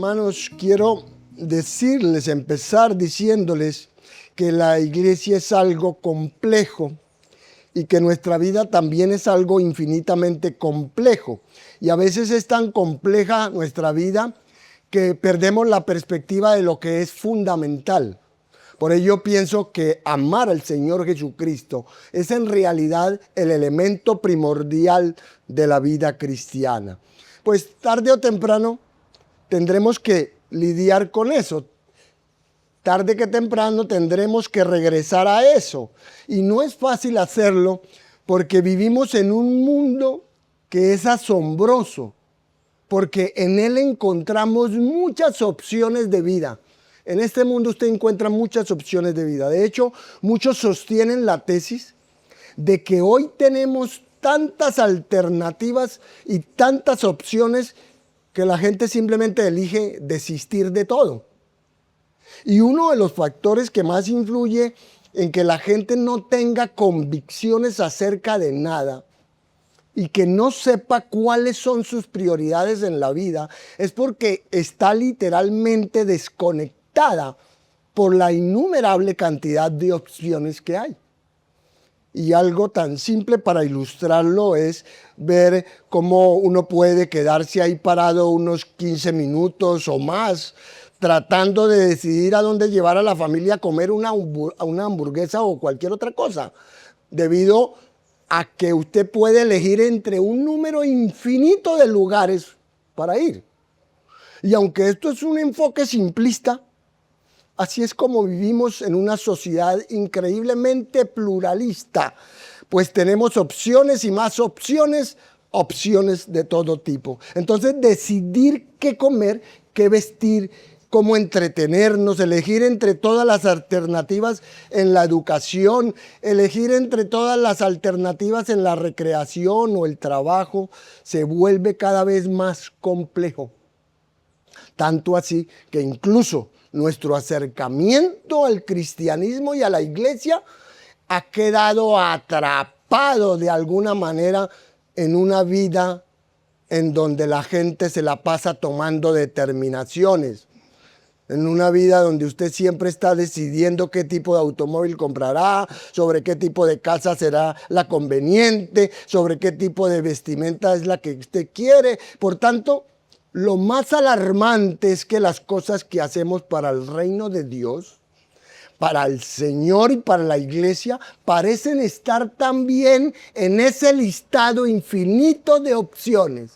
hermanos, quiero empezar diciéndoles que la iglesia es algo complejo y que nuestra vida también es algo infinitamente complejo. Y a veces es tan compleja nuestra vida que perdemos la perspectiva de lo que es fundamental. Por ello pienso que amar al Señor Jesucristo es en realidad el elemento primordial de la vida cristiana. Pues tarde o temprano tendremos que lidiar con eso. Tarde que temprano tendremos que regresar a eso. Y no es fácil hacerlo porque vivimos en un mundo que es asombroso, porque en él encontramos muchas opciones de vida. En este mundo usted encuentra muchas opciones de vida. De hecho, muchos sostienen la tesis de que hoy tenemos tantas alternativas y tantas opciones que la gente simplemente elige desistir de todo. Y uno de los factores que más influye en que la gente no tenga convicciones acerca de nada y que no sepa cuáles son sus prioridades en la vida es porque está literalmente desconectada por la innumerable cantidad de opciones que hay. Y algo tan simple para ilustrarlo es ver cómo uno puede quedarse ahí parado unos 15 minutos o más tratando de decidir a dónde llevar a la familia a comer una hamburguesa o cualquier otra cosa, debido a que usted puede elegir entre un número infinito de lugares para ir. Y aunque esto es un enfoque simplista, así es como vivimos en una sociedad increíblemente pluralista, pues tenemos opciones y más opciones, opciones de todo tipo. Entonces, decidir qué comer, qué vestir, cómo entretenernos, elegir entre todas las alternativas en la educación, elegir entre todas las alternativas en la recreación o el trabajo, se vuelve cada vez más complejo. Tanto así que incluso nuestro acercamiento al cristianismo y a la iglesia ha quedado atrapado de alguna manera en una vida en donde la gente se la pasa tomando determinaciones. En una vida donde usted siempre está decidiendo qué tipo de automóvil comprará, sobre qué tipo de casa será la conveniente, sobre qué tipo de vestimenta es la que usted quiere. Por tanto, lo más alarmante es que las cosas que hacemos para el reino de Dios, para el Señor y para la iglesia, parecen estar también en ese listado infinito de opciones,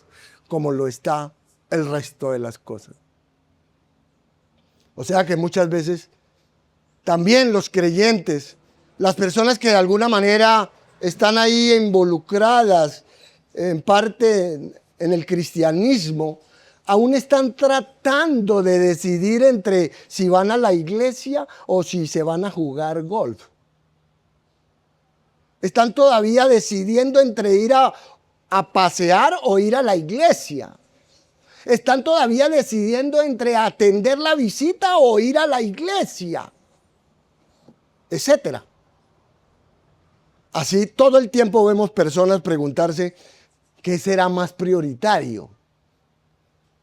como lo está el resto de las cosas. O sea que muchas veces también los creyentes, las personas que de alguna manera están ahí involucradas en parte en el cristianismo, aún están tratando de decidir entre si van a la iglesia o si se van a jugar golf. Están todavía decidiendo entre ir a pasear o ir a la iglesia. Están todavía decidiendo entre atender la visita o ir a la iglesia, etcétera. Así todo el tiempo vemos personas preguntarse qué será más prioritario.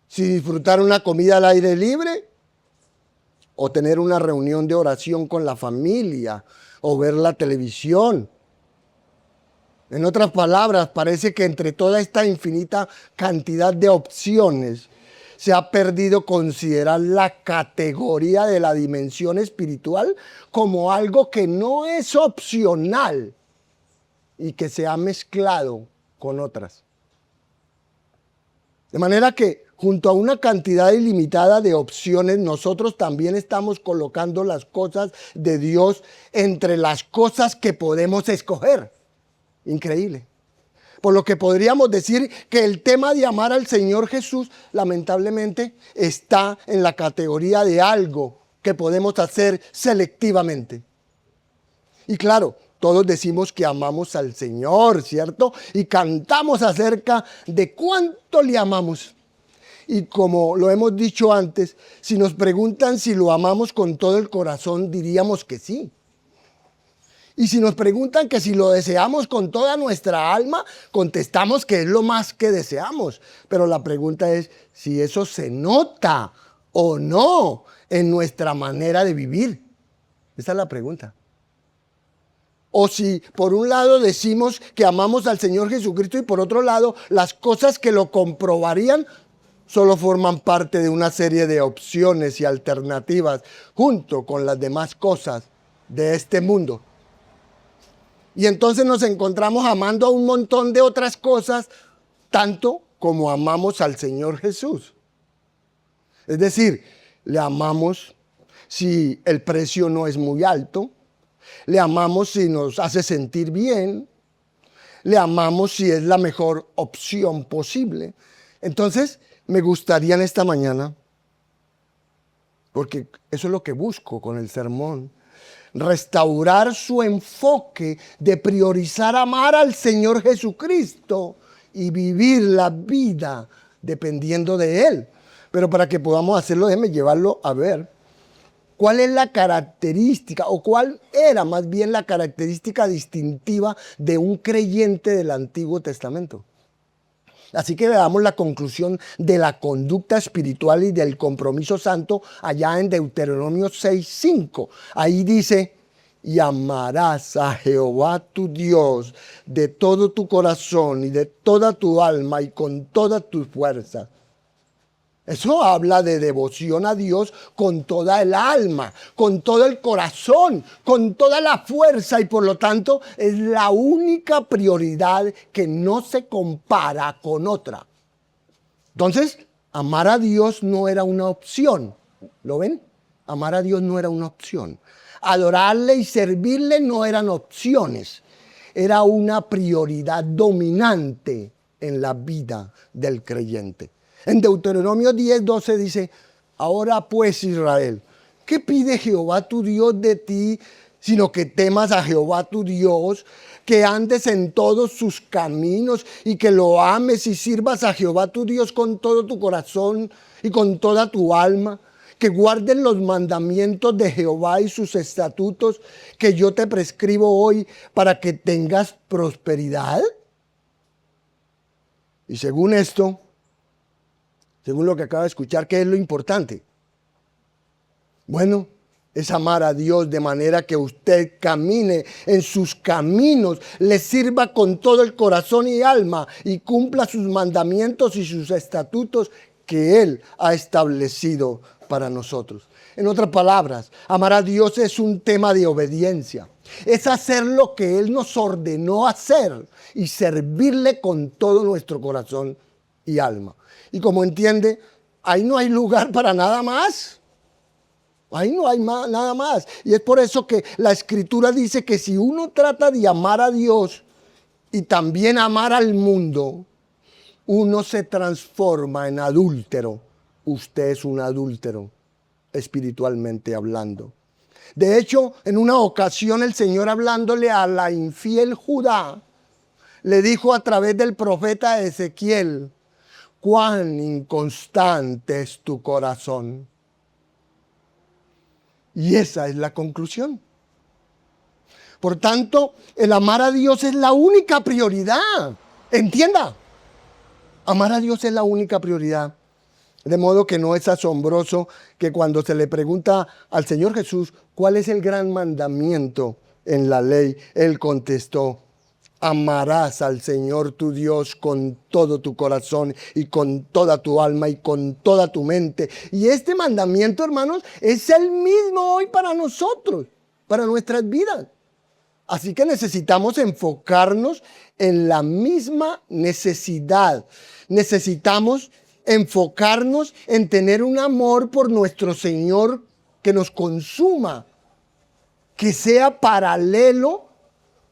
Si disfrutar una comida al aire libre o tener una reunión de oración con la familia o ver la televisión. En otras palabras, parece que entre toda esta infinita cantidad de opciones se ha perdido considerar la categoría de la dimensión espiritual como algo que no es opcional y que se ha mezclado con otras. De manera que junto a una cantidad ilimitada de opciones, nosotros también estamos colocando las cosas de Dios entre las cosas que podemos escoger. Increíble. Por lo que podríamos decir que el tema de amar al Señor Jesús, lamentablemente, está en la categoría de algo que podemos hacer selectivamente. Y claro, todos decimos que amamos al Señor, ¿cierto? Y cantamos acerca de cuánto le amamos. Y como lo hemos dicho antes, si nos preguntan si lo amamos con todo el corazón, diríamos que sí. Y si nos preguntan que si lo deseamos con toda nuestra alma, contestamos que es lo más que deseamos. Pero la pregunta es si eso se nota o no en nuestra manera de vivir? Esa es la pregunta. O si por un lado decimos que amamos al Señor Jesucristo y por otro lado las cosas que lo comprobarían solo forman parte de una serie de opciones y alternativas junto con las demás cosas de este mundo. Y entonces nos encontramos amando a un montón de otras cosas tanto como amamos al Señor Jesús. Es decir, le amamos si el precio no es muy alto, le amamos si nos hace sentir bien, le amamos si es la mejor opción posible. Entonces, me gustaría en esta mañana, porque eso es lo que busco con el sermón, restaurar su enfoque de priorizar amar al Señor Jesucristo y vivir la vida dependiendo de Él. Pero para que podamos hacerlo, déjeme llevarlo a ver cuál es la característica, o cuál era más bien la característica distintiva de un creyente del Antiguo Testamento. Así que veamos la conclusión de la conducta espiritual y del compromiso santo allá en Deuteronomio 6:5. Ahí dice: y amarás a Jehová tu Dios de todo tu corazón y de toda tu alma y con toda tu fuerza. Eso habla de devoción a Dios con toda el alma, con todo el corazón, con toda la fuerza, y por lo tanto es la única prioridad que no se compara con otra. Entonces, amar a Dios no era una opción. ¿Lo ven? Amar a Dios no era una opción. Adorarle y servirle no eran opciones. Era una prioridad dominante en la vida del creyente. En Deuteronomio 10:12 dice: ahora pues, Israel, ¿qué pide Jehová tu Dios de ti, sino que temas a Jehová tu Dios, que andes en todos sus caminos y que lo ames y sirvas a Jehová tu Dios con todo tu corazón y con toda tu alma, que guardes los mandamientos de Jehová y sus estatutos que yo te prescribo hoy para que tengas prosperidad? Y según esto, según lo que acaba de escuchar, ¿qué es lo importante? Bueno, es amar a Dios de manera que usted camine en sus caminos, le sirva con todo el corazón y alma y cumpla sus mandamientos y sus estatutos que Él ha establecido para nosotros. En otras palabras, amar a Dios es un tema de obediencia. Es hacer lo que Él nos ordenó hacer y servirle con todo nuestro corazón y alma. Y como entiende, ahí no hay lugar para nada más. Ahí no hay nada más. Y es por eso que la Escritura dice que si uno trata de amar a Dios y también amar al mundo, uno se transforma en adúltero. Usted es un adúltero, espiritualmente hablando. De hecho, en una ocasión el Señor, hablándole a la infiel Judá, le dijo a través del profeta Ezequiel: cuán inconstante es tu corazón. Y esa es la conclusión. Por tanto, el amar a Dios es la única prioridad. Entienda, amar a Dios es la única prioridad. De modo que no es asombroso que cuando se le pregunta al Señor Jesús cuál es el gran mandamiento en la ley, Él contestó: amarás al Señor tu Dios con todo tu corazón y con toda tu alma y con toda tu mente. Y este mandamiento, hermanos, es el mismo hoy para nosotros, para nuestras vidas. Así que necesitamos enfocarnos en la misma necesidad. Necesitamos enfocarnos en tener un amor por nuestro Señor que nos consuma, que sea paralelo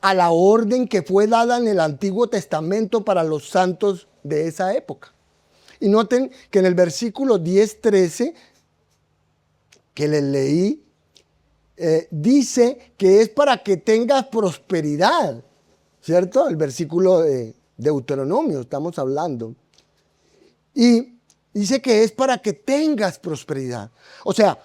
a la orden que fue dada en el Antiguo Testamento para los santos de esa época. Y noten que en el versículo 10:13 que les leí, dice que es para que tengas prosperidad, ¿cierto? El versículo de Deuteronomio estamos hablando. Y dice que es para que tengas prosperidad. O sea,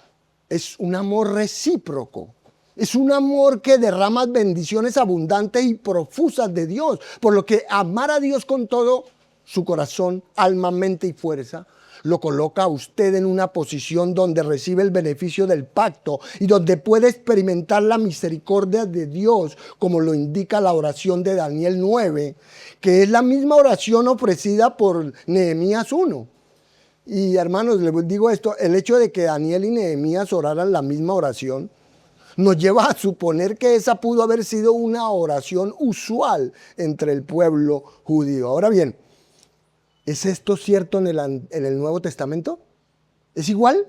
es un amor recíproco. Es un amor que derrama bendiciones abundantes y profusas de Dios. Por lo que amar a Dios con todo su corazón, alma, mente y fuerza lo coloca a usted en una posición donde recibe el beneficio del pacto y donde puede experimentar la misericordia de Dios, como lo indica la oración de Daniel 9, que es la misma oración ofrecida por Nehemías 1. Y hermanos, les digo esto, el hecho de que Daniel y Nehemías oraran la misma oración nos lleva a suponer que esa pudo haber sido una oración usual entre el pueblo judío. Ahora bien, ¿es esto cierto en el Nuevo Testamento? ¿Es igual?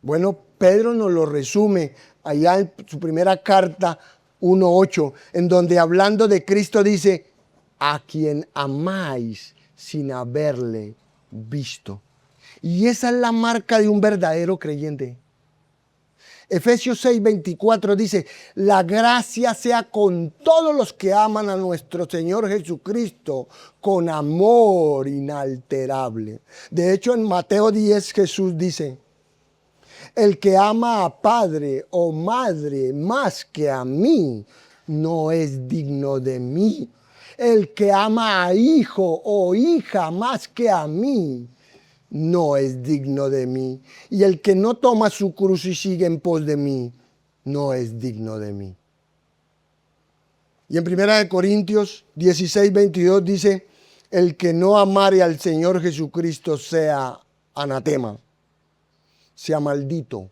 Bueno, Pedro nos lo resume allá en su primera carta 1:8, en donde hablando de Cristo dice, a quien amáis sin haberle visto. Y esa es la marca de un verdadero creyente. Efesios 6:24 dice, la gracia sea con todos los que aman a nuestro Señor Jesucristo con amor inalterable. De hecho, en Mateo 10 Jesús dice, el que ama a padre o madre más que a mí, no es digno de mí. El que ama a hijo o hija más que a mí, no es digno de mí. Y el que no toma su cruz y sigue en pos de mí, no es digno de mí. Y en 1 Corintios 16:22 dice, el que no amare al Señor Jesucristo sea anatema, sea maldito.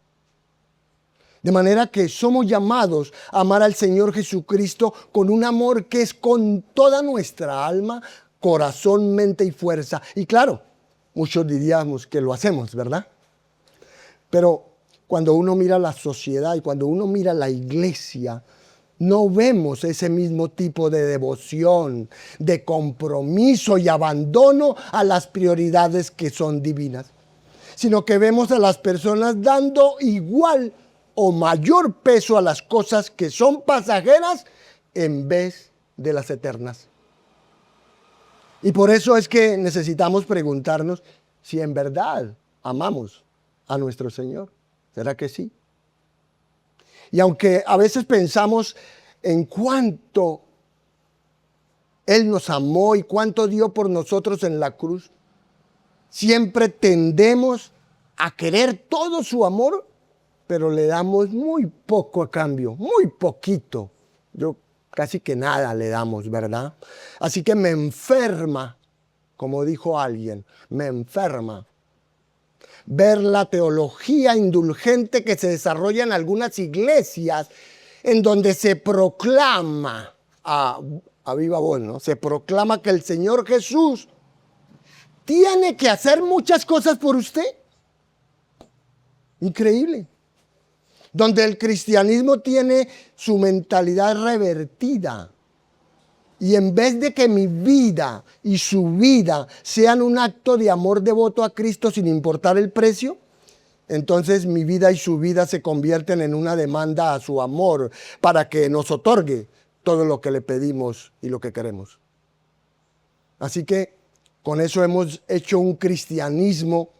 De manera que somos llamados a amar al Señor Jesucristo con un amor que es con toda nuestra alma, corazón, mente y fuerza. Y claro, muchos diríamos que lo hacemos, ¿verdad? Pero cuando uno mira la sociedad y cuando uno mira la iglesia, no vemos ese mismo tipo de devoción, de compromiso y abandono a las prioridades que son divinas, sino que vemos a las personas dando igual o mayor peso a las cosas que son pasajeras en vez de las eternas. Y por eso es que necesitamos preguntarnos si en verdad amamos a nuestro Señor. ¿Será que sí? Y aunque a veces pensamos en cuánto Él nos amó y cuánto dio por nosotros en la cruz, siempre tendemos a querer todo su amor, pero le damos muy poco a cambio, muy poquito. Yo casi que nada le damos, ¿verdad? Así que me enferma, como dijo alguien, me enferma ver la teología indulgente que se desarrolla en algunas iglesias en donde se proclama, a viva voz, ¿no? Se proclama que el Señor Jesús tiene que hacer muchas cosas por usted. Increíble. Donde el cristianismo tiene su mentalidad revertida. Y en vez de que mi vida y su vida sean un acto de amor devoto a Cristo sin importar el precio, entonces mi vida y su vida se convierten en una demanda a su amor para que nos otorgue todo lo que le pedimos y lo que queremos. Así que con eso hemos hecho un cristianismo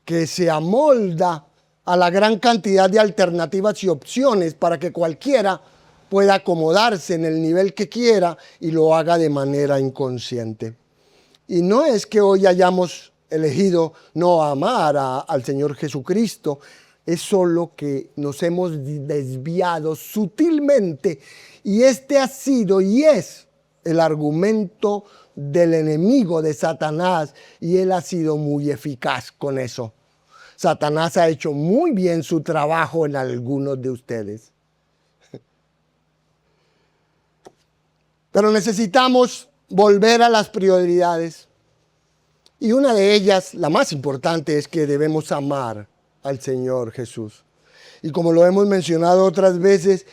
que se amolda a la gran cantidad de alternativas y opciones para que cualquiera pueda acomodarse en el nivel que quiera y lo haga de manera inconsciente. Y no es que hoy hayamos elegido no amar al Señor Jesucristo, es solo que nos hemos desviado sutilmente y este ha sido y es el argumento del enemigo de Satanás y él ha sido muy eficaz con eso. Satanás ha hecho muy bien su trabajo en algunos de ustedes. Pero necesitamos volver a las prioridades. Y una de ellas, la más importante, es que debemos amar al Señor Jesús. Y como lo hemos mencionado otras veces,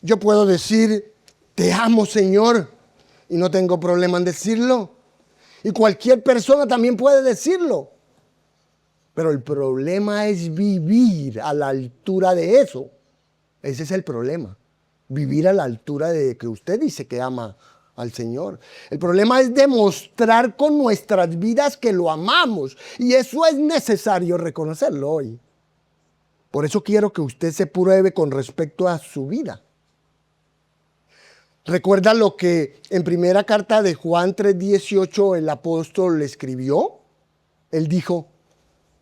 yo puedo decir, te amo, Señor, y no tengo problema en decirlo. Y cualquier persona también puede decirlo. Pero el problema es vivir a la altura de eso. Ese es el problema. Vivir a la altura de que usted dice que ama al Señor. El problema es demostrar con nuestras vidas que lo amamos. Y eso es necesario reconocerlo hoy. Por eso quiero que usted se pruebe con respecto a su vida. ¿Recuerda lo que en primera carta de Juan 3:18 el apóstol le escribió? Él dijo,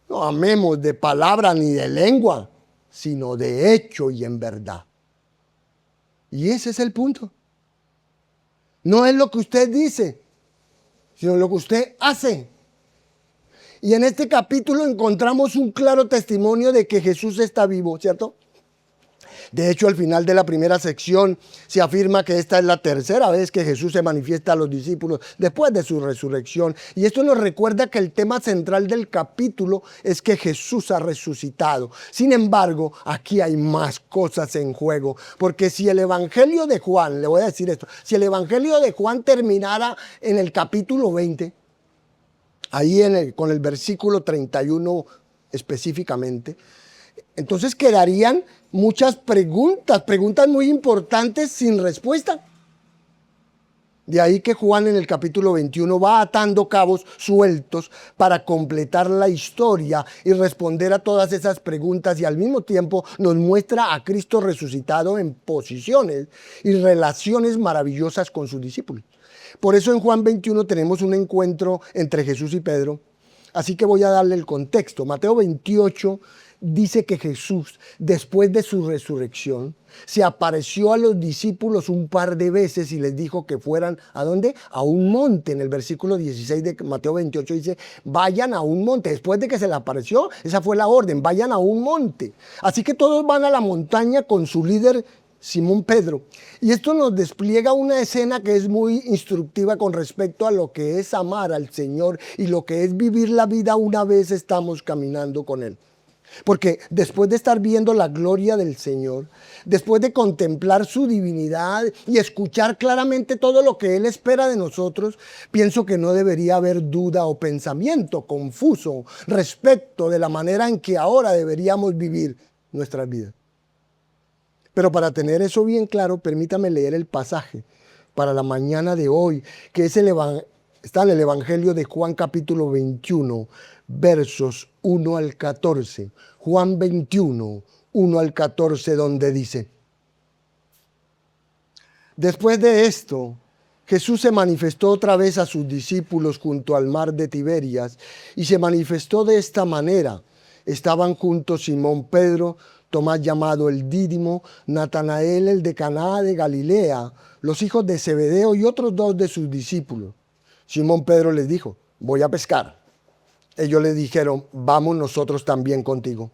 no amemos de palabra ni de lengua, sino de hecho y en verdad. Y ese es el punto. No es lo que usted dice, sino lo que usted hace. Y en este capítulo encontramos un claro testimonio de que Jesús está vivo, ¿cierto? De hecho, al final de la primera sección se afirma que esta es la tercera vez que Jesús se manifiesta a los discípulos después de su resurrección. Y esto nos recuerda que el tema central del capítulo es que Jesús ha resucitado. Sin embargo, aquí hay más cosas en juego. Porque si el Evangelio de Juan, le voy a decir esto, si el Evangelio de Juan terminara en el capítulo 20, ahí con el versículo 31 específicamente, entonces quedarían muchas preguntas muy importantes sin respuesta. De ahí que Juan en el capítulo 21 va atando cabos sueltos para completar la historia y responder a todas esas preguntas, y al mismo tiempo nos muestra a Cristo resucitado en posiciones y relaciones maravillosas con sus discípulos. Por eso en Juan 21 tenemos un encuentro entre Jesús y Pedro. Así que voy a darle el contexto. Mateo 28 dice que Jesús, después de su resurrección, se apareció a los discípulos un par de veces y les dijo que fueran, ¿a dónde? A un monte. En el versículo 16 de Mateo 28 dice, vayan a un monte. Después de que se le apareció, esa fue la orden, vayan a un monte. Así que todos van a la montaña con su líder Simón Pedro. Y esto nos despliega una escena que es muy instructiva con respecto a lo que es amar al Señor y lo que es vivir la vida una vez estamos caminando con Él. Porque después de estar viendo la gloria del Señor, después de contemplar su divinidad y escuchar claramente todo lo que Él espera de nosotros, pienso que no debería haber duda o pensamiento confuso respecto de la manera en que ahora deberíamos vivir nuestras vidas. Pero para tener eso bien claro, permítame leer el pasaje para la mañana de hoy, que es está en el Evangelio de Juan capítulo 21, versos 1 al 14. Juan 21, 1 al 14, donde dice: Después de esto, Jesús se manifestó otra vez a sus discípulos junto al mar de Tiberias, y se manifestó de esta manera. Estaban juntos Simón Pedro, Tomás llamado el Dídimo, Natanael el de Caná de Galilea, los hijos de Zebedeo y otros dos de sus discípulos. Simón Pedro les dijo: voy a pescar. Ellos le dijeron: vamos nosotros también contigo.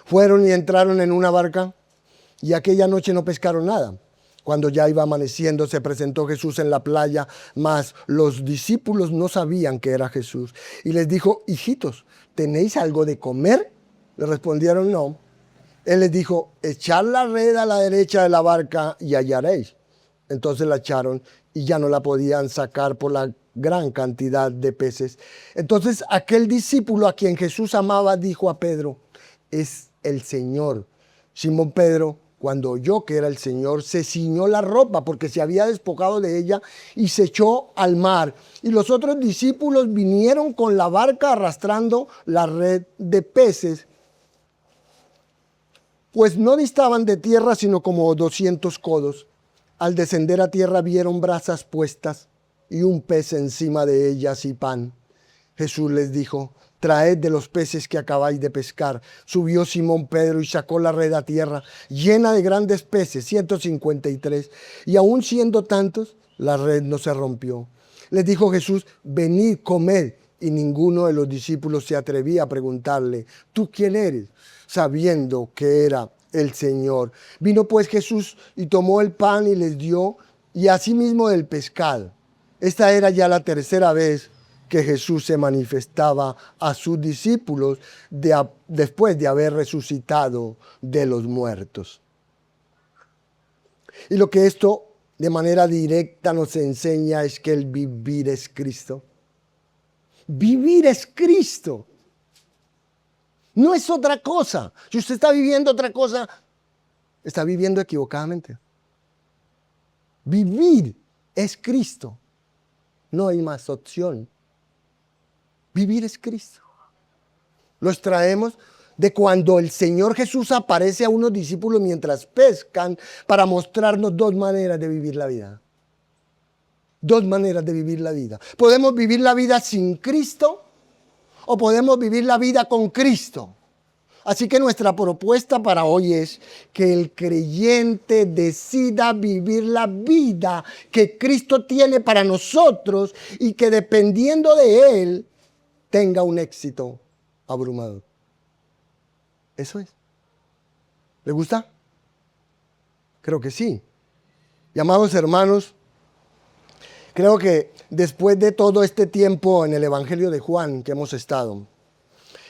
Fueron y entraron en una barca, y aquella noche no pescaron nada. Cuando ya iba amaneciendo, se presentó Jesús en la playa, mas los discípulos no sabían que era Jesús. Y les dijo: hijitos, ¿tenéis algo de comer? Le respondieron: no. Él les dijo: echad la red a la derecha de la barca y hallaréis. Entonces la echaron y ya no la podían sacar por la gran cantidad de peces. Entonces aquel discípulo a quien Jesús amaba dijo a Pedro: es el Señor. Simón Pedro, cuando oyó que era el Señor, se ciñó la ropa porque se había despojado de ella y se echó al mar. Y los otros discípulos vinieron con la barca arrastrando la red de peces, pues no distaban de tierra sino como 200 codos. Al descender a tierra vieron brasas puestas y un pez encima de ellas y pan. Jesús les dijo: traed de los peces que acabáis de pescar. Subió Simón Pedro y sacó la red a tierra, llena de grandes peces, 153. Y aun siendo tantos, la red no se rompió. Les dijo Jesús: venid, comed. Y ninguno de los discípulos se atrevía a preguntarle: ¿tú quién eres?, sabiendo que era el Señor. Vino pues Jesús y tomó el pan y les dio, y asimismo del pescado. Esta era ya la tercera vez que Jesús se manifestaba a sus discípulos después de haber resucitado de los muertos. Y lo que esto de manera directa nos enseña es que el vivir es Cristo. Vivir es Cristo. No es otra cosa. Si usted está viviendo otra cosa, está viviendo equivocadamente. Vivir es Cristo. No hay más opción. Vivir es Cristo. Lo extraemos de cuando el Señor Jesús aparece a unos discípulos mientras pescan para mostrarnos dos maneras de vivir la vida. Dos maneras de vivir la vida. Podemos vivir la vida sin Cristo o podemos vivir la vida con Cristo. Así que nuestra propuesta para hoy es que el creyente decida vivir la vida que Cristo tiene para nosotros y que dependiendo de Él tenga un éxito abrumador. Eso es. ¿Le gusta? Creo que sí. Y amados hermanos, creo que después de todo este tiempo en el Evangelio de Juan que hemos estado,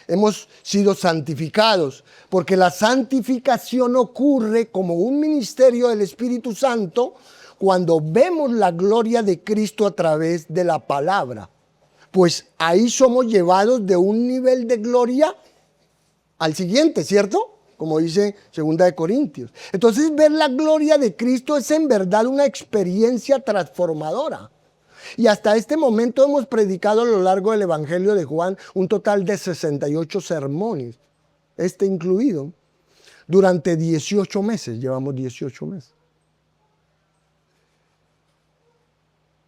hemos sido santificados, porque la santificación ocurre como un ministerio del Espíritu Santo cuando vemos la gloria de Cristo a través de la palabra. Pues ahí somos llevados de un nivel de gloria al siguiente, ¿cierto? Como dice 2 Corintios. Entonces ver la gloria de Cristo es en verdad una experiencia transformadora. Y hasta este momento hemos predicado a lo largo del Evangelio de Juan un total de 68 sermones, este incluido, durante 18 meses, llevamos 18 meses.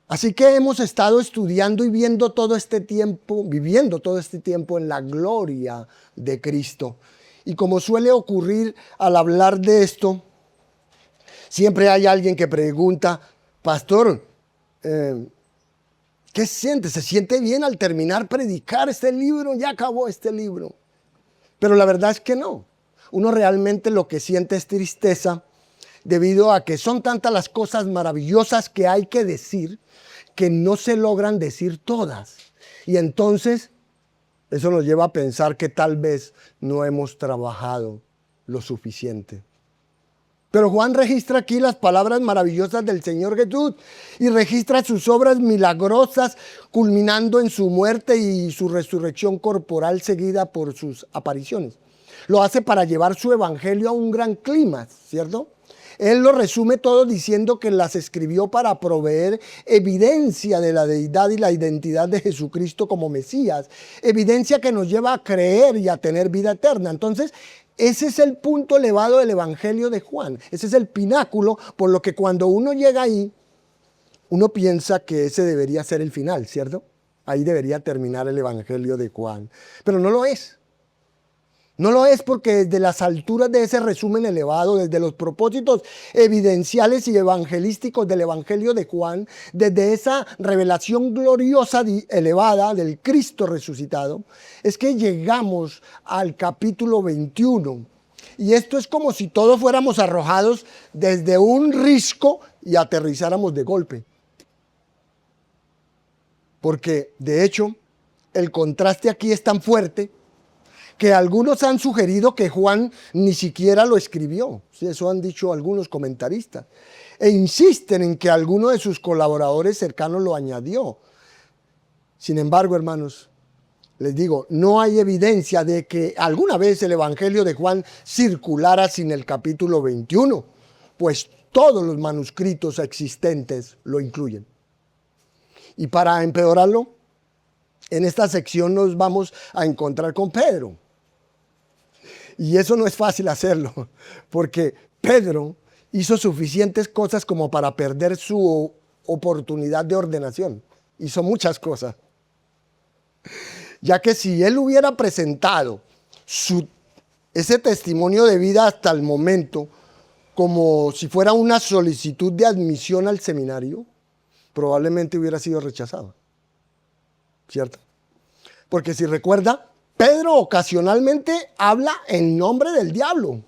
Así que hemos estado estudiando y viviendo todo este tiempo en la gloria de Cristo. Y como suele ocurrir al hablar de esto, siempre hay alguien que pregunta, pastor, ¿qué siente? ¿Se siente bien al terminar predicar este libro? Ya acabó este libro. Pero la verdad es que no. Uno realmente lo que siente es tristeza debido a que son tantas las cosas maravillosas que hay que decir que no se logran decir todas. Y entonces eso nos lleva a pensar que tal vez no hemos trabajado lo suficiente. Pero Juan registra aquí las palabras maravillosas del Señor Jesús y registra sus obras milagrosas, culminando en su muerte y su resurrección corporal seguida por sus apariciones. Lo hace para llevar su evangelio a un gran clímax, ¿cierto? Él lo resume todo diciendo que las escribió para proveer evidencia de la deidad y la identidad de Jesucristo como Mesías, evidencia que nos lleva a creer y a tener vida eterna. Entonces, ese es el punto elevado del Evangelio de Juan. Ese es el pináculo, por lo que cuando uno llega ahí, uno piensa que ese debería ser el final, ¿cierto? Ahí debería terminar el Evangelio de Juan. Pero no lo es. No lo es porque desde las alturas de ese resumen elevado, desde los propósitos evidenciales y evangelísticos del Evangelio de Juan, desde esa revelación gloriosa elevada del Cristo resucitado, es que llegamos al capítulo 21. Y esto es como si todos fuéramos arrojados desde un risco y aterrizáramos de golpe. Porque, de hecho, el contraste aquí es tan fuerte que algunos han sugerido que Juan ni siquiera lo escribió. Sí, eso han dicho algunos comentaristas. E insisten en que alguno de sus colaboradores cercanos lo añadió. Sin embargo, hermanos, les digo, no hay evidencia de que alguna vez el Evangelio de Juan circulara sin el capítulo 21, pues todos los manuscritos existentes lo incluyen. Y para empeorarlo, en esta sección nos vamos a encontrar con Pedro. Y eso no es fácil hacerlo, porque Pedro hizo suficientes cosas como para perder su oportunidad de ordenación. Hizo muchas cosas. Ya que si él hubiera presentado ese testimonio de vida hasta el momento como si fuera una solicitud de admisión al seminario, probablemente hubiera sido rechazado. ¿Cierto? Porque si recuerda, Pedro ocasionalmente habla en nombre del diablo.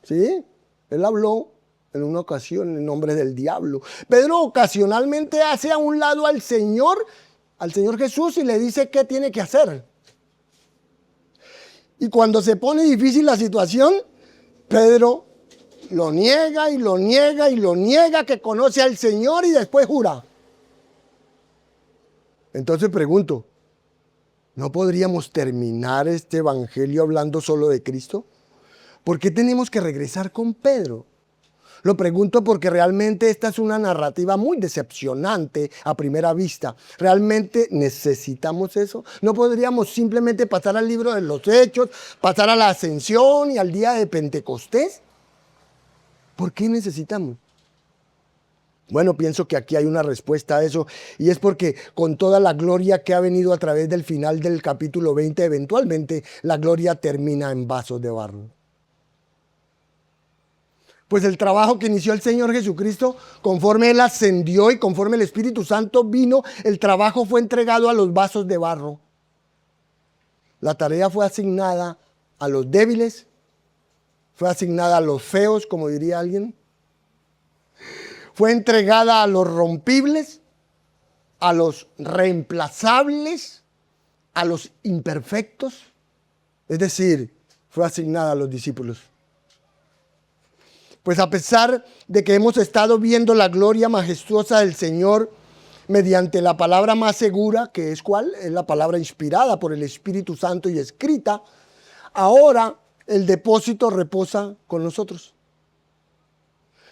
¿Sí? Él habló en una ocasión en nombre del diablo. Pedro ocasionalmente hace a un lado al Señor Jesús y le dice qué tiene que hacer. Y cuando se pone difícil la situación, Pedro lo niega y lo niega y lo niega que conoce al Señor y después jura. Entonces pregunto, ¿no podríamos terminar este evangelio hablando solo de Cristo? ¿Por qué tenemos que regresar con Pedro? Lo pregunto porque realmente esta es una narrativa muy decepcionante a primera vista. ¿Realmente necesitamos eso? ¿No podríamos simplemente pasar al libro de los Hechos, pasar a la Ascensión y al día de Pentecostés? ¿Por qué necesitamos? Bueno, pienso que aquí hay una respuesta a eso, y es porque con toda la gloria que ha venido a través del final del capítulo 20, eventualmente la gloria termina en vasos de barro. Pues el trabajo que inició el Señor Jesucristo, conforme Él ascendió y conforme el Espíritu Santo vino, el trabajo fue entregado a los vasos de barro. La tarea fue asignada a los débiles, fue asignada a los feos, como diría alguien. Fue entregada a los rompibles, a los reemplazables, a los imperfectos. Es decir, fue asignada a los discípulos. Pues a pesar de que hemos estado viendo la gloria majestuosa del Señor mediante la palabra más segura, que es ¿cuál? Es la palabra inspirada por el Espíritu Santo y escrita, ahora el depósito reposa con nosotros.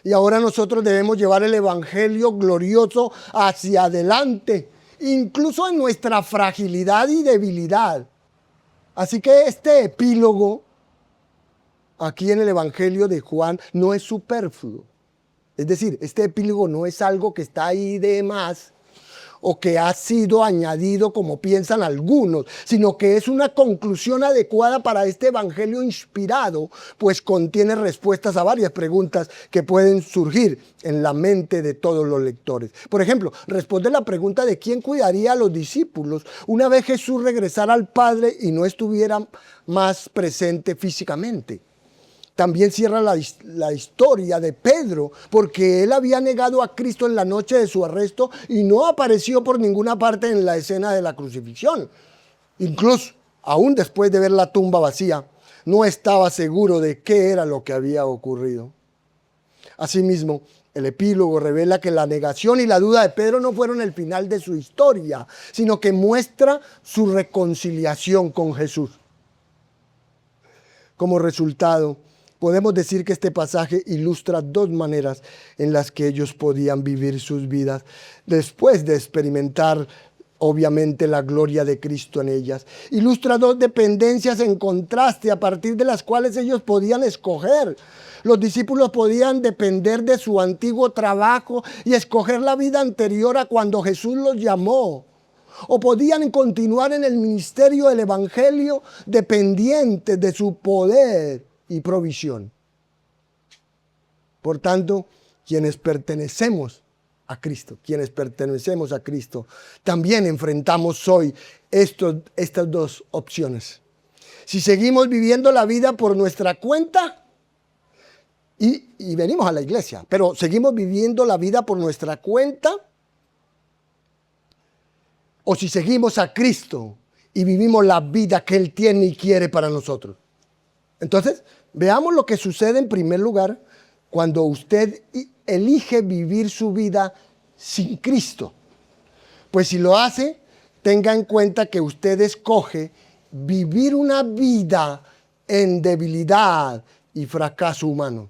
Y ahora nosotros debemos llevar el evangelio glorioso hacia adelante, incluso en nuestra fragilidad y debilidad. Así que este epílogo aquí en el evangelio de Juan no es superfluo. Es decir, este epílogo no es algo que está ahí de más o que ha sido añadido como piensan algunos, sino que es una conclusión adecuada para este evangelio inspirado, pues contiene respuestas a varias preguntas que pueden surgir en la mente de todos los lectores. Por ejemplo, responde la pregunta de quién cuidaría a los discípulos una vez Jesús regresara al Padre y no estuviera más presente físicamente. También cierra la historia de Pedro, porque él había negado a Cristo en la noche de su arresto y no apareció por ninguna parte en la escena de la crucifixión. Incluso, aún después de ver la tumba vacía, no estaba seguro de qué era lo que había ocurrido. Asimismo, el epílogo revela que la negación y la duda de Pedro no fueron el final de su historia, sino que muestra su reconciliación con Jesús. Como resultado, podemos decir que este pasaje ilustra dos maneras en las que ellos podían vivir sus vidas después de experimentar, obviamente, la gloria de Cristo en ellas. Ilustra dos dependencias en contraste a partir de las cuales ellos podían escoger. Los discípulos podían depender de su antiguo trabajo y escoger la vida anterior a cuando Jesús los llamó. O podían continuar en el ministerio del evangelio dependientes de su poder y provisión. Por tanto, quienes pertenecemos a Cristo, también enfrentamos hoy estas dos opciones. Si seguimos viviendo la vida por nuestra cuenta, y venimos a la iglesia, pero seguimos viviendo la vida por nuestra cuenta, o si seguimos a Cristo y vivimos la vida que Él tiene y quiere para nosotros. Entonces, veamos lo que sucede en primer lugar cuando usted elige vivir su vida sin Cristo. Pues si lo hace, tenga en cuenta que usted escoge vivir una vida en debilidad y fracaso humano.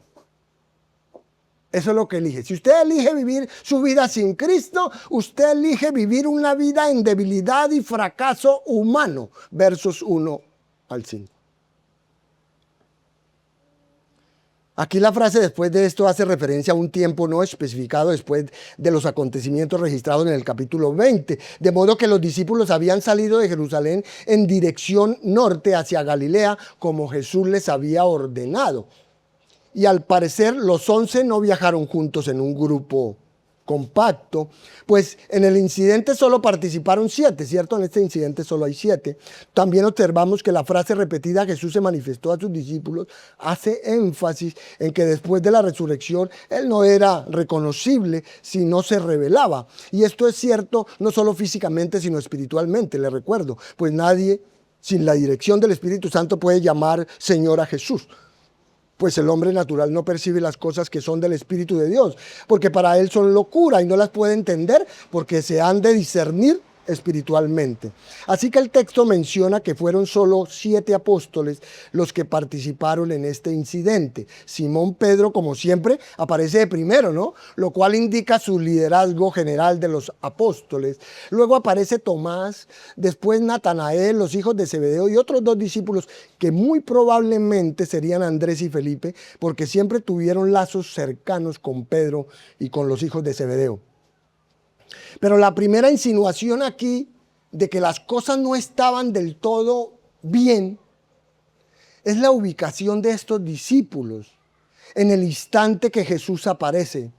Eso es lo que elige. Si usted elige vivir su vida sin Cristo, usted elige vivir una vida en debilidad y fracaso humano. Versos 1 al 5. Aquí la frase después de esto hace referencia a un tiempo no especificado después de los acontecimientos registrados en el capítulo 20. De modo que los discípulos habían salido de Jerusalén en dirección norte hacia Galilea, como Jesús les había ordenado. Y al parecer los 11 no viajaron juntos en un grupo compacto, pues en el incidente solo participaron 7, ¿cierto? En este incidente solo hay 7. También observamos que la frase repetida Jesús se manifestó a sus discípulos hace énfasis en que después de la resurrección Él no era reconocible si no se revelaba. Y esto es cierto no solo físicamente sino espiritualmente, le recuerdo, pues nadie sin la dirección del Espíritu Santo puede llamar Señor a Jesús. Pues el hombre natural no percibe las cosas que son del Espíritu de Dios, porque para él son locura y no las puede entender porque se han de discernir espiritualmente. Así que el texto menciona que fueron solo 7 apóstoles los que participaron en este incidente. Simón Pedro, como siempre, aparece de primero, ¿no? Lo cual indica su liderazgo general de los apóstoles. Luego aparece Tomás, después Natanael, los hijos de Zebedeo y otros 2 discípulos que muy probablemente serían Andrés y Felipe, porque siempre tuvieron lazos cercanos con Pedro y con los hijos de Zebedeo. Pero la primera insinuación aquí de que las cosas no estaban del todo bien es la ubicación de estos discípulos en el instante que Jesús aparece.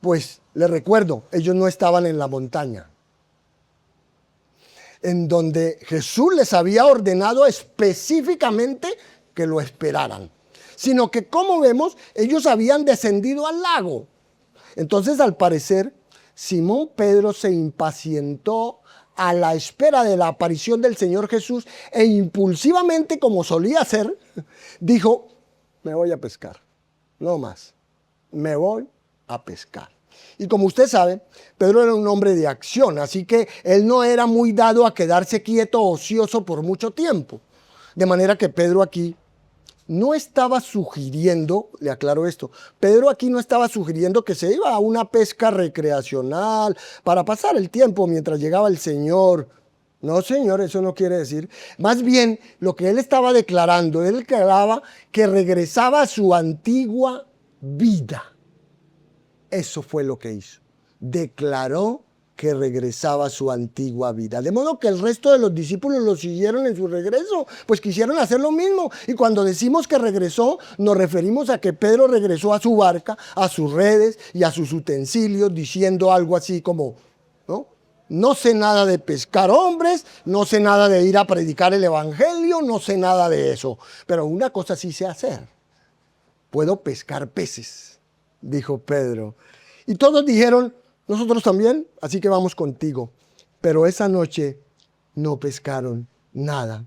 Pues les recuerdo, ellos no estaban en la montaña, en donde Jesús les había ordenado específicamente que lo esperaran, sino que, como vemos, ellos habían descendido al lago. Entonces, al parecer, Simón Pedro se impacientó a la espera de la aparición del Señor Jesús e impulsivamente, como solía hacer, dijo: me voy a pescar, no más, me voy a pescar. Y como usted sabe, Pedro era un hombre de acción, así que él no era muy dado a quedarse quieto, ocioso por mucho tiempo. De manera que Pedro aquí no estaba sugiriendo, le aclaro esto, Pedro aquí no estaba sugiriendo que se iba a una pesca recreacional para pasar el tiempo mientras llegaba el Señor. No, señor, eso no quiere decir. Más bien, lo que él estaba declarando, él declaraba que regresaba a su antigua vida. Eso fue lo que hizo. Declaró que regresaba a su antigua vida. De modo que el resto de los discípulos lo siguieron en su regreso, pues quisieron hacer lo mismo. Y cuando decimos que regresó, nos referimos a que Pedro regresó a su barca, a sus redes y a sus utensilios, diciendo algo así como: no sé nada de pescar hombres, no sé nada de ir a predicar el evangelio, no sé nada de eso. Pero una cosa sí sé hacer: puedo pescar peces, dijo Pedro. Y todos dijeron: nosotros también, así que vamos contigo. Pero esa noche no pescaron nada.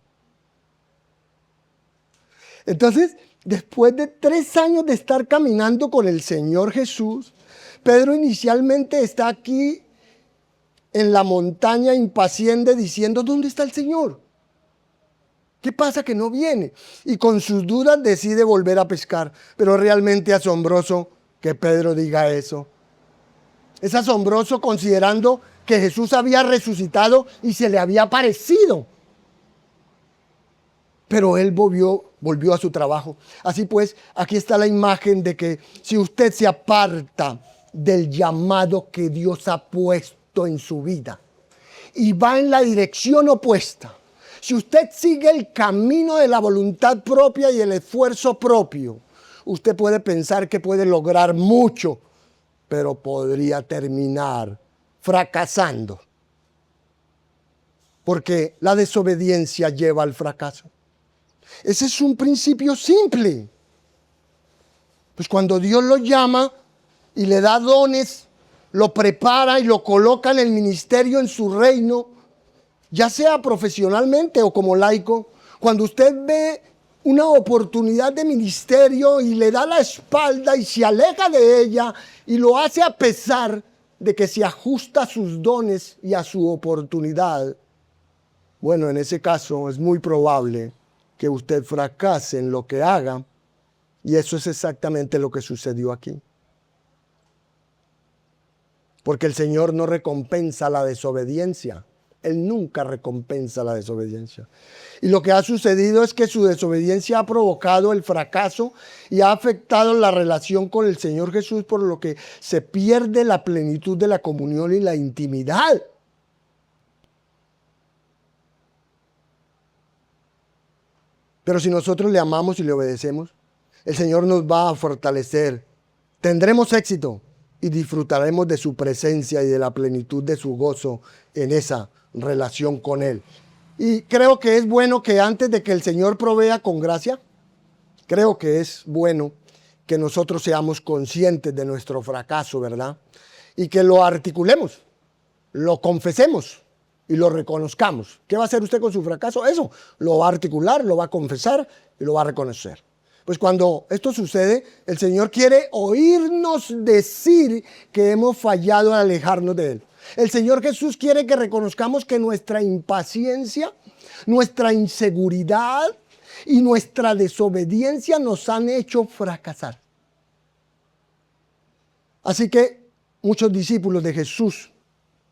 Entonces, después de 3 años de estar caminando con el Señor Jesús, Pedro inicialmente está aquí en la montaña impaciente diciendo: ¿dónde está el Señor? ¿Qué pasa que no viene? Y con sus dudas decide volver a pescar. Pero es realmente asombroso que Pedro diga eso. Es asombroso considerando que Jesús había resucitado y se le había aparecido. Pero él volvió a su trabajo. Así pues, aquí está la imagen de que si usted se aparta del llamado que Dios ha puesto en su vida y va en la dirección opuesta, si usted sigue el camino de la voluntad propia y el esfuerzo propio, usted puede pensar que puede lograr mucho, pero podría terminar fracasando. Porque la desobediencia lleva al fracaso. Ese es un principio simple. Pues cuando Dios lo llama y le da dones, lo prepara y lo coloca en el ministerio, en su reino, ya sea profesionalmente o como laico, cuando usted ve una oportunidad de ministerio y le da la espalda y se aleja de ella y lo hace a pesar de que se ajusta a sus dones y a su oportunidad, bueno, en ese caso es muy probable que usted fracase en lo que haga, y eso es exactamente lo que sucedió aquí. Porque el Señor no recompensa la desobediencia. Él nunca recompensa la desobediencia. Y lo que ha sucedido es que su desobediencia ha provocado el fracaso y ha afectado la relación con el Señor Jesús, por lo que se pierde la plenitud de la comunión y la intimidad. Pero si nosotros le amamos y le obedecemos, el Señor nos va a fortalecer. Tendremos éxito y disfrutaremos de su presencia y de la plenitud de su gozo en esa relación con Él. Y creo que es bueno que antes de que el Señor provea con gracia, creo que es bueno que nosotros seamos conscientes de nuestro fracaso, ¿verdad? Y que lo articulemos, lo confesemos y lo reconozcamos. ¿Qué va a hacer usted con su fracaso? Eso, lo va a articular, lo va a confesar y lo va a reconocer. Pues cuando esto sucede, el Señor quiere oírnos decir que hemos fallado al alejarnos de Él. El Señor Jesús quiere que reconozcamos que nuestra impaciencia, nuestra inseguridad y nuestra desobediencia nos han hecho fracasar. Así que muchos discípulos de Jesús,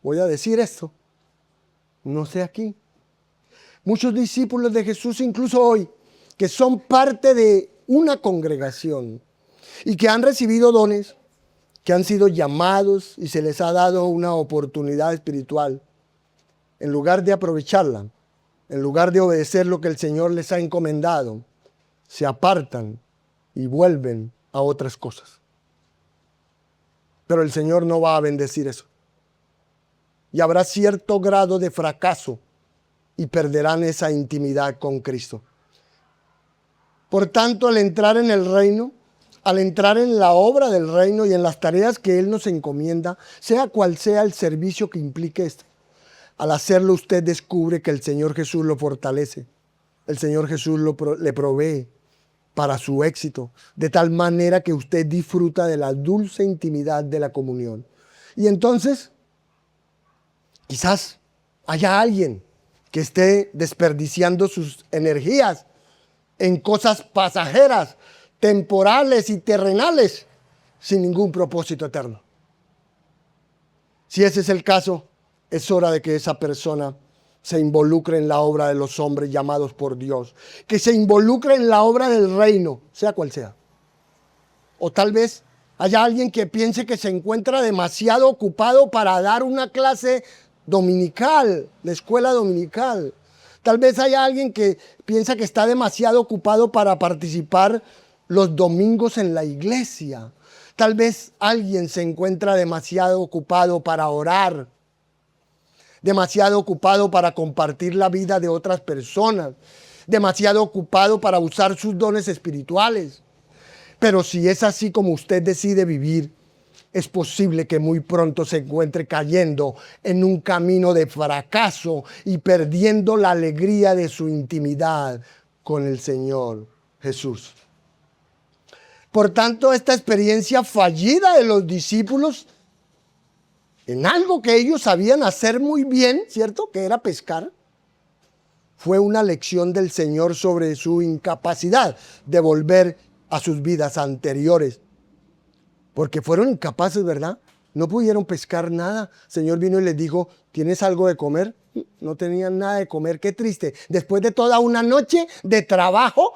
voy a decir esto, no sé aquí, muchos discípulos de Jesús incluso hoy, que son parte de una congregación y que han recibido dones, que han sido llamados y se les ha dado una oportunidad espiritual, en lugar de aprovecharla, en lugar de obedecer lo que el Señor les ha encomendado, se apartan y vuelven a otras cosas. Pero el Señor no va a bendecir eso. Y habrá cierto grado de fracaso y perderán esa intimidad con Cristo. Por tanto, al entrar en el reino, al entrar en la obra del reino y en las tareas que Él nos encomienda, sea cual sea el servicio que implique esto, al hacerlo usted descubre que el Señor Jesús lo fortalece. El Señor Jesús le provee para su éxito, de tal manera que usted disfruta de la dulce intimidad de la comunión. Y entonces, quizás haya alguien que esté desperdiciando sus energías en cosas pasajeras, temporales y terrenales, sin ningún propósito eterno. Si ese es el caso, es hora de que esa persona se involucre en la obra de los hombres llamados por Dios, que se involucre en la obra del reino, sea cual sea. O tal vez haya alguien que piense que se encuentra demasiado ocupado para dar una clase dominical, de escuela dominical. Tal vez haya alguien que piensa que está demasiado ocupado para participar los domingos en la iglesia. Tal vez alguien se encuentra demasiado ocupado para orar, demasiado ocupado para compartir la vida de otras personas, demasiado ocupado para usar sus dones espirituales. Pero si es así como usted decide vivir, es posible que muy pronto se encuentre cayendo en un camino de fracaso y perdiendo la alegría de su intimidad con el Señor Jesús. Por tanto, esta experiencia fallida de los discípulos en algo que ellos sabían hacer muy bien, ¿cierto? Que era pescar, fue una lección del Señor sobre su incapacidad de volver a sus vidas anteriores. Porque fueron incapaces, ¿verdad? No pudieron pescar nada. El Señor vino y les dijo, ¿tienes algo de comer? No tenían nada de comer, qué triste. Después de toda una noche de trabajo,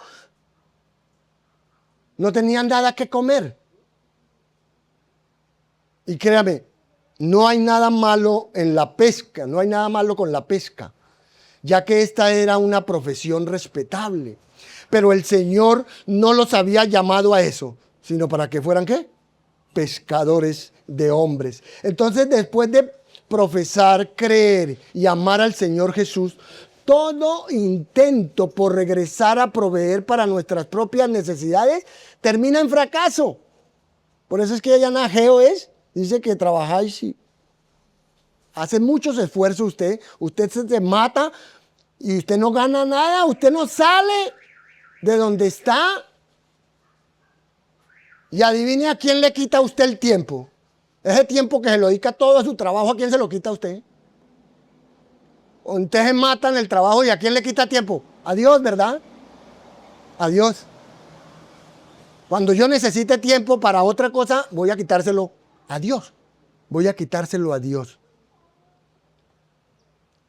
no tenían nada que comer. Y créame, no hay nada malo en la pesca, no hay nada malo con la pesca, ya que esta era una profesión respetable. Pero el Señor no los había llamado a eso, sino para que fueran, ¿qué? Pescadores de hombres. Entonces, después de profesar, creer y amar al Señor Jesús, todo intento por regresar a proveer para nuestras propias necesidades termina en fracaso. Por eso es que allá en Ageo dice que trabajáis y hace muchos esfuerzos usted se mata y usted no gana nada, usted no sale de donde está. Y adivine a quién le quita a usted el tiempo. Ese tiempo que se lo dedica todo a su trabajo, ¿a quién se lo quita a usted? Usted se mata en el trabajo y ¿a quién le quita tiempo? A Dios, ¿verdad? A Dios. Cuando yo necesite tiempo para otra cosa, voy a quitárselo a Dios. Voy a quitárselo a Dios.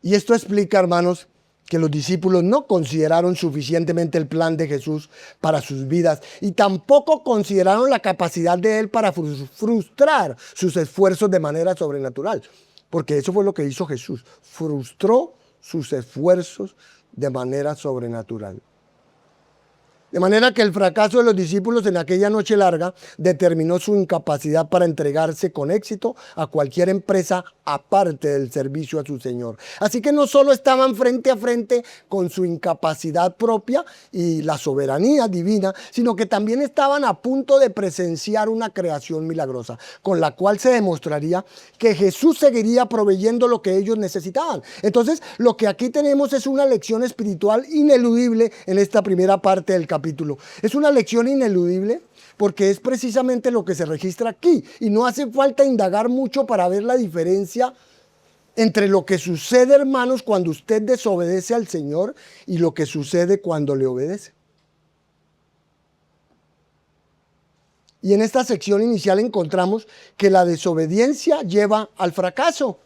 Y esto explica, hermanos, que los discípulos no consideraron suficientemente el plan de Jesús para sus vidas y tampoco consideraron la capacidad de Él para frustrar sus esfuerzos de manera sobrenatural. Porque eso fue lo que hizo Jesús. Frustró sus esfuerzos de manera sobrenatural. De manera que el fracaso de los discípulos en aquella noche larga determinó su incapacidad para entregarse con éxito a cualquier empresa aparte del servicio a su Señor. Así que no solo estaban frente a frente con su incapacidad propia y la soberanía divina, sino que también estaban a punto de presenciar una creación milagrosa, con la cual se demostraría que Jesús seguiría proveyendo lo que ellos necesitaban. Entonces, lo que aquí tenemos es una lección espiritual ineludible en esta primera parte del capítulo. Es una lección ineludible porque es precisamente lo que se registra aquí y no hace falta indagar mucho para ver la diferencia entre lo que sucede, hermanos, cuando usted desobedece al Señor y lo que sucede cuando le obedece. Y en esta sección inicial encontramos que la desobediencia lleva al fracaso.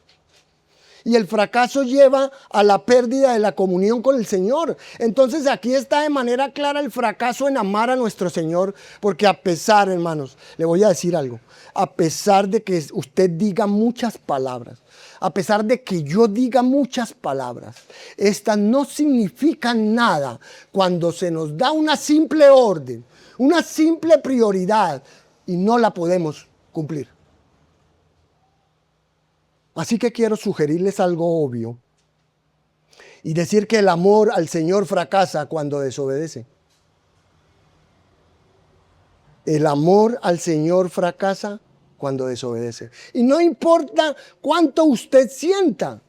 Y el fracaso lleva a la pérdida de la comunión con el Señor. Entonces aquí está de manera clara el fracaso en amar a nuestro Señor. Porque a pesar, hermanos, le voy a decir algo. A pesar de que usted diga muchas palabras, a pesar de que yo diga muchas palabras, estas no significan nada cuando se nos da una simple orden, una simple prioridad y no la podemos cumplir. Así que quiero sugerirles algo obvio y decir que el amor al Señor fracasa cuando desobedece. El amor al Señor fracasa cuando desobedece. Y no importa cuánto usted sienta.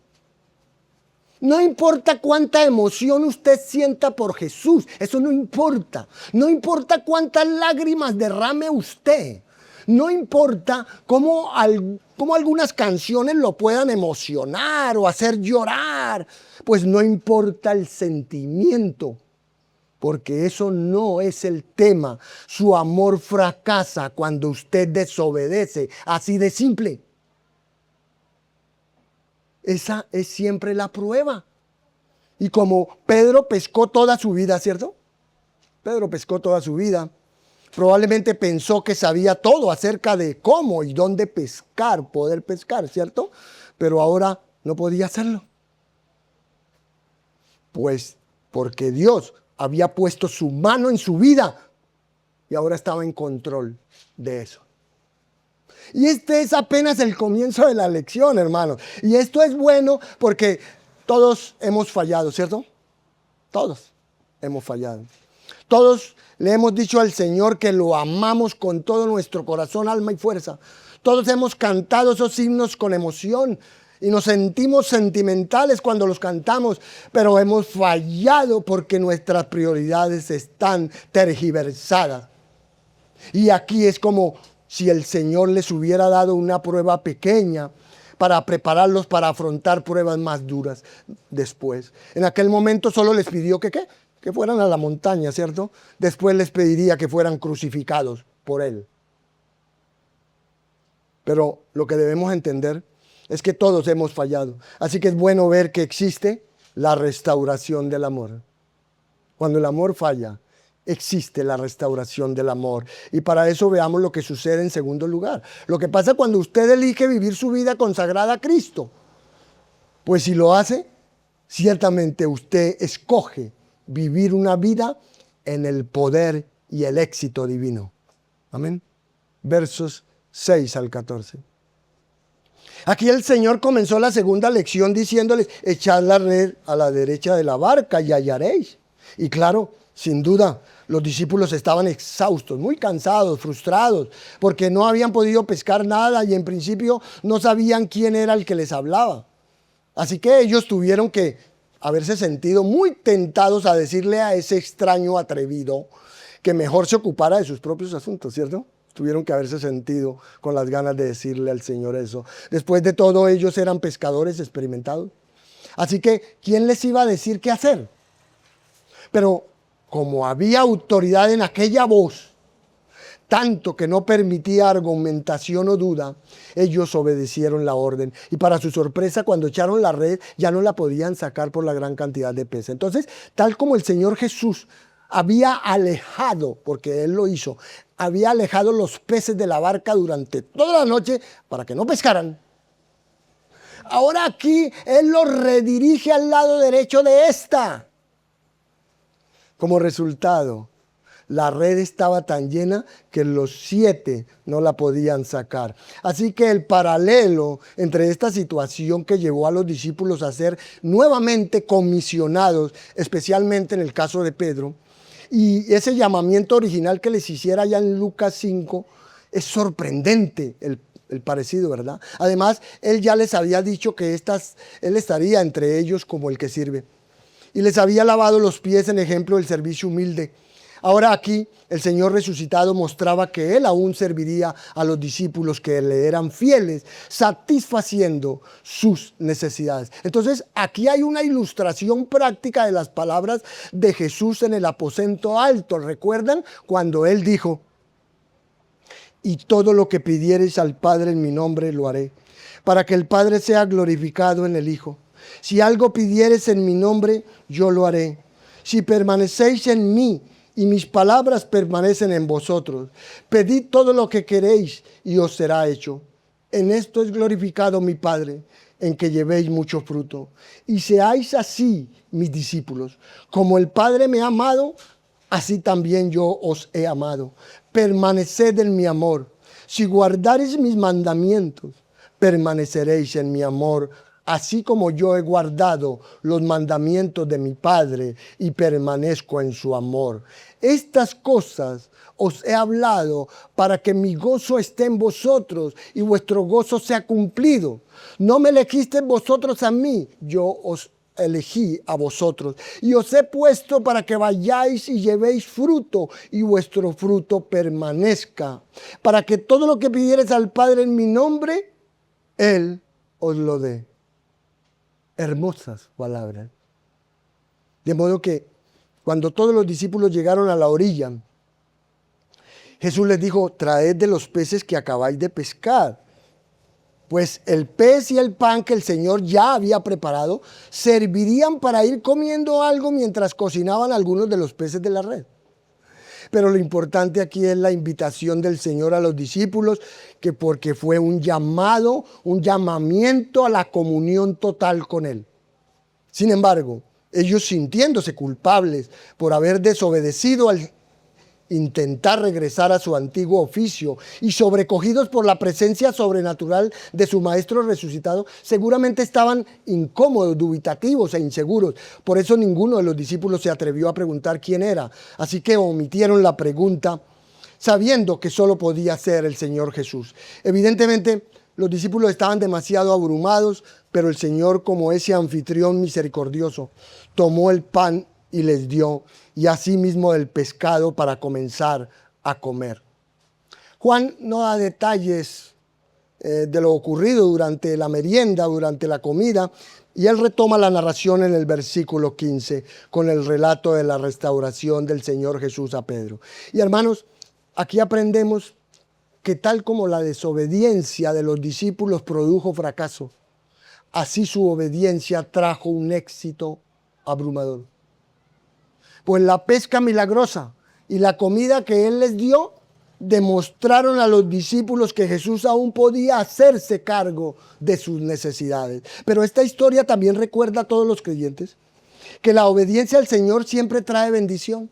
No importa cuánta emoción usted sienta por Jesús. Eso no importa. No importa cuántas lágrimas derrame usted. No importa cómo algunas canciones lo puedan emocionar o hacer llorar. Pues no importa el sentimiento. Porque eso no es el tema. Su amor fracasa cuando usted desobedece. Así de simple. Esa es siempre la prueba. Y como Pedro pescó toda su vida, ¿cierto? Pedro pescó toda su vida. Probablemente pensó que sabía todo acerca de cómo y dónde pescar, poder pescar, ¿cierto? Pero ahora no podía hacerlo. Pues porque Dios había puesto su mano en su vida y ahora estaba en control de eso. Y este es apenas el comienzo de la lección, hermanos. Y esto es bueno porque todos hemos fallado, ¿cierto? Todos hemos fallado. Todos le hemos dicho al Señor que lo amamos con todo nuestro corazón, alma y fuerza. Todos hemos cantado esos himnos con emoción y nos sentimos sentimentales cuando los cantamos, pero hemos fallado porque nuestras prioridades están tergiversadas. Y aquí es como si el Señor les hubiera dado una prueba pequeña para prepararlos para afrontar pruebas más duras después. En aquel momento solo les pidió que fueran a la montaña, ¿cierto? Después les pediría que fueran crucificados por Él. Pero lo que debemos entender es que todos hemos fallado. Así que es bueno ver que existe la restauración del amor. Cuando el amor falla, existe la restauración del amor. Y para eso veamos lo que sucede en segundo lugar. Lo que pasa cuando usted elige vivir su vida consagrada a Cristo. Pues si lo hace, ciertamente usted escoge vivir una vida en el poder y el éxito divino. Amén. Versos 6 al 14. Aquí el Señor comenzó la segunda lección diciéndoles: echad la red a la derecha de la barca y hallaréis. Y claro, sin duda, los discípulos estaban exhaustos, muy cansados, frustrados, porque no habían podido pescar nada y en principio no sabían quién era el que les hablaba. Así que ellos tuvieron que haberse sentido muy tentados a decirle a ese extraño atrevido que mejor se ocupara de sus propios asuntos, ¿cierto? Tuvieron que haberse sentido con las ganas de decirle al Señor eso. Después de todo, ellos eran pescadores experimentados. Así que, ¿quién les iba a decir qué hacer? Pero como había autoridad en aquella voz, tanto que no permitía argumentación o duda, ellos obedecieron la orden. Y para su sorpresa, cuando echaron la red, ya no la podían sacar por la gran cantidad de peces. Entonces, tal como el Señor Jesús había alejado, porque Él lo hizo, había alejado los peces de la barca durante toda la noche para que no pescaran. Ahora aquí Él los redirige al lado derecho de esta. Como resultado, la red estaba tan llena que los 7 no la podían sacar. Así que el paralelo entre esta situación que llevó a los discípulos a ser nuevamente comisionados, especialmente en el caso de Pedro, y ese llamamiento original que les hiciera ya en Lucas 5, es sorprendente el parecido, ¿verdad? Además, Él ya les había dicho que Él estaría entre ellos como el que sirve. Y les había lavado los pies en ejemplo del servicio humilde. Ahora aquí el Señor resucitado mostraba que Él aún serviría a los discípulos que le eran fieles, satisfaciendo sus necesidades. Entonces aquí hay una ilustración práctica de las palabras de Jesús en el aposento alto. ¿Recuerdan cuando Él dijo: y todo lo que pidiereis al Padre en mi nombre lo haré, para que el Padre sea glorificado en el Hijo? Si algo pidiereis en mi nombre, yo lo haré. Si permanecéis en mí y mis palabras permanecen en vosotros, pedid todo lo que queréis y os será hecho. En esto es glorificado mi Padre, en que llevéis mucho fruto, y seáis así mis discípulos. Como el Padre me ha amado, así también yo os he amado. Permaneced en mi amor. Si guardareis mis mandamientos, permaneceréis en mi amor, así como yo he guardado los mandamientos de mi Padre y permanezco en su amor. Estas cosas os he hablado para que mi gozo esté en vosotros y vuestro gozo sea cumplido. No me elegisteis vosotros a mí, yo os elegí a vosotros y os he puesto para que vayáis y llevéis fruto y vuestro fruto permanezca, para que todo lo que pidiereis al Padre en mi nombre, Él os lo dé. Hermosas palabras. De modo que cuando todos los discípulos llegaron a la orilla, Jesús les dijo: traed de los peces que acabáis de pescar. Pues el pez y el pan que el Señor ya había preparado servirían para ir comiendo algo mientras cocinaban algunos de los peces de la red. Pero lo importante aquí es la invitación del Señor a los discípulos, que porque fue un llamado, un llamamiento a la comunión total con Él. Sin embargo, ellos, sintiéndose culpables por haber desobedecido al intentar regresar a su antiguo oficio y sobrecogidos por la presencia sobrenatural de su Maestro resucitado, seguramente estaban incómodos, dubitativos e inseguros. Por eso ninguno de los discípulos se atrevió a preguntar quién era. Así que omitieron la pregunta, sabiendo que solo podía ser el Señor Jesús. Evidentemente, los discípulos estaban demasiado abrumados, pero el Señor, como ese anfitrión misericordioso, tomó el pan y les dio, y asimismo el pescado, para comenzar a comer. Juan no da detalles de lo ocurrido durante la merienda, durante la comida, y él retoma la narración en el versículo 15 con el relato de la restauración del Señor Jesús a Pedro. Y hermanos, aquí aprendemos que tal como la desobediencia de los discípulos produjo fracaso, así su obediencia trajo un éxito abrumador. Pues la pesca milagrosa y la comida que Él les dio demostraron a los discípulos que Jesús aún podía hacerse cargo de sus necesidades. Pero esta historia también recuerda a todos los creyentes que la obediencia al Señor siempre trae bendición.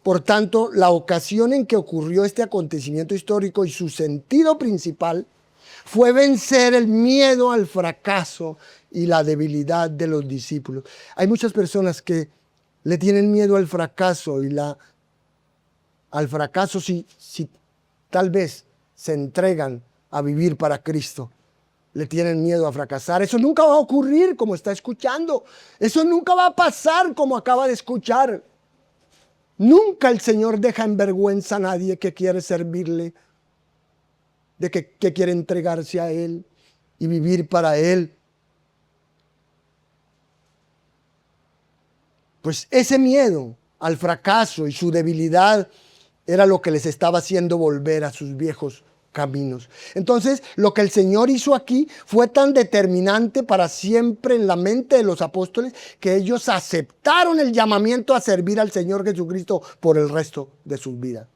Por tanto, la ocasión en que ocurrió este acontecimiento histórico y su sentido principal fue vencer el miedo al fracaso y la debilidad de los discípulos. Hay muchas personas que le tienen miedo al fracaso y al fracaso si tal vez se entregan a vivir para Cristo. Le tienen miedo a fracasar. Eso nunca va a ocurrir como está escuchando. Eso nunca va a pasar como acaba de escuchar. Nunca el Señor deja en vergüenza a nadie que quiere servirle, de que quiere entregarse a Él y vivir para Él. Pues ese miedo al fracaso y su debilidad era lo que les estaba haciendo volver a sus viejos caminos. Entonces, lo que el Señor hizo aquí fue tan determinante para siempre en la mente de los apóstoles que ellos aceptaron el llamamiento a servir al Señor Jesucristo por el resto de sus vidas.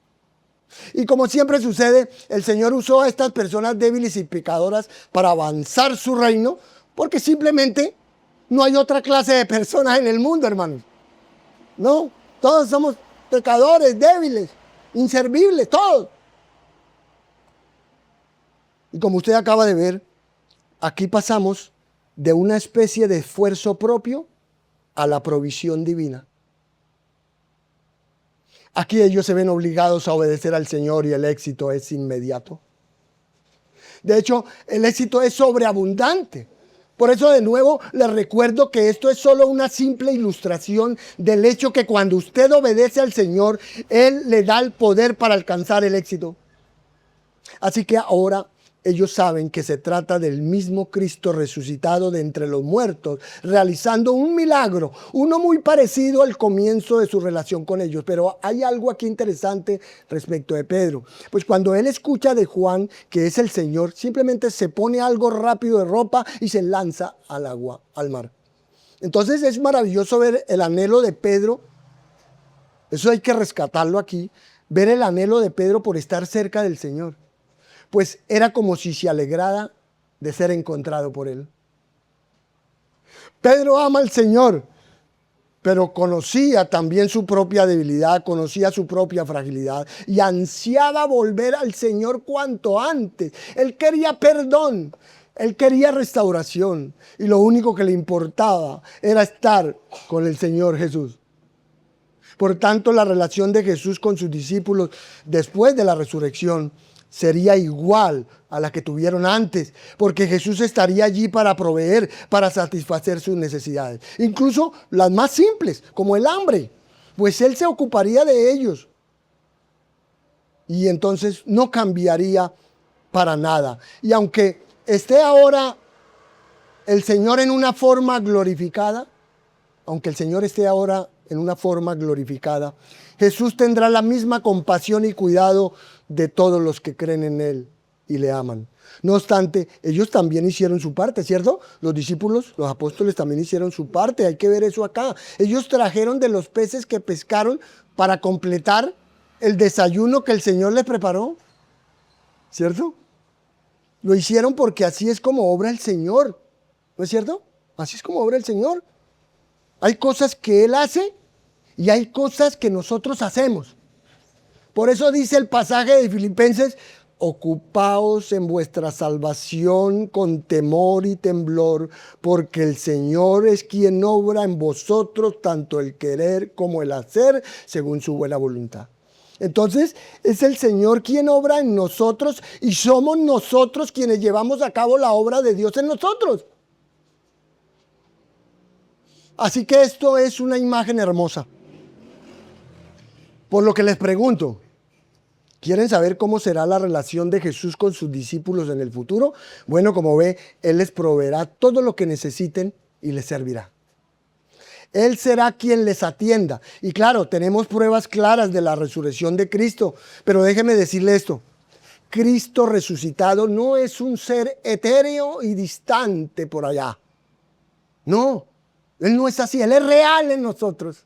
Y como siempre sucede, el Señor usó a estas personas débiles y pecadoras para avanzar su reino, porque simplemente no hay otra clase de personas en el mundo, hermanos. No, todos somos pecadores, débiles, inservibles, todos. Y como usted acaba de ver, aquí pasamos de una especie de esfuerzo propio a la provisión divina. Aquí ellos se ven obligados a obedecer al Señor y el éxito es inmediato. De hecho, el éxito es sobreabundante. Por eso de nuevo les recuerdo que esto es solo una simple ilustración del hecho que cuando usted obedece al Señor, Él le da el poder para alcanzar el éxito. Así que ahora ellos saben que se trata del mismo Cristo resucitado de entre los muertos, realizando un milagro, uno muy parecido al comienzo de su relación con ellos. Pero hay algo aquí interesante respecto de Pedro. Pues cuando él escucha de Juan, que es el Señor, simplemente se pone algo rápido de ropa y se lanza al agua, al mar. Entonces es maravilloso ver el anhelo de Pedro. Eso hay que rescatarlo aquí. Ver el anhelo de Pedro por estar cerca del Señor. Pues era como si se alegrara de ser encontrado por él. Pedro ama al Señor, pero conocía también su propia debilidad, conocía su propia fragilidad y ansiaba volver al Señor cuanto antes. Él quería perdón, él quería restauración y lo único que le importaba era estar con el Señor Jesús. Por tanto, la relación de Jesús con sus discípulos después de la resurrección sería igual a la que tuvieron antes, porque Jesús estaría allí para proveer, para satisfacer sus necesidades, incluso las más simples, como el hambre, pues Él se ocuparía de ellos. Y entonces no cambiaría para nada. Y aunque esté ahora el Señor en una forma glorificada, aunque el Señor esté ahora en una forma glorificada, Jesús tendrá la misma compasión y cuidado de todos los que creen en Él y le aman. No obstante, ellos también hicieron su parte, ¿cierto? Los discípulos, los apóstoles también hicieron su parte, hay que ver eso acá. Ellos trajeron de los peces que pescaron para completar el desayuno que el Señor les preparó, ¿cierto? Lo hicieron porque así es como obra el Señor, ¿no es cierto? Así es como obra el Señor. Hay cosas que Él hace y hay cosas que nosotros hacemos. Por eso dice el pasaje de Filipenses: ocupaos en vuestra salvación con temor y temblor, porque el Señor es quien obra en vosotros tanto el querer como el hacer según su buena voluntad. Entonces es el Señor quien obra en nosotros y somos nosotros quienes llevamos a cabo la obra de Dios en nosotros. Así que esto es una imagen hermosa. Por lo que les pregunto, ¿quieren saber cómo será la relación de Jesús con sus discípulos en el futuro? Bueno, como ve, Él les proveerá todo lo que necesiten y les servirá. Él será quien les atienda. Y claro, tenemos pruebas claras de la resurrección de Cristo, pero déjeme decirle esto. Cristo resucitado no es un ser etéreo y distante por allá. No, Él no es así, Él es real en nosotros.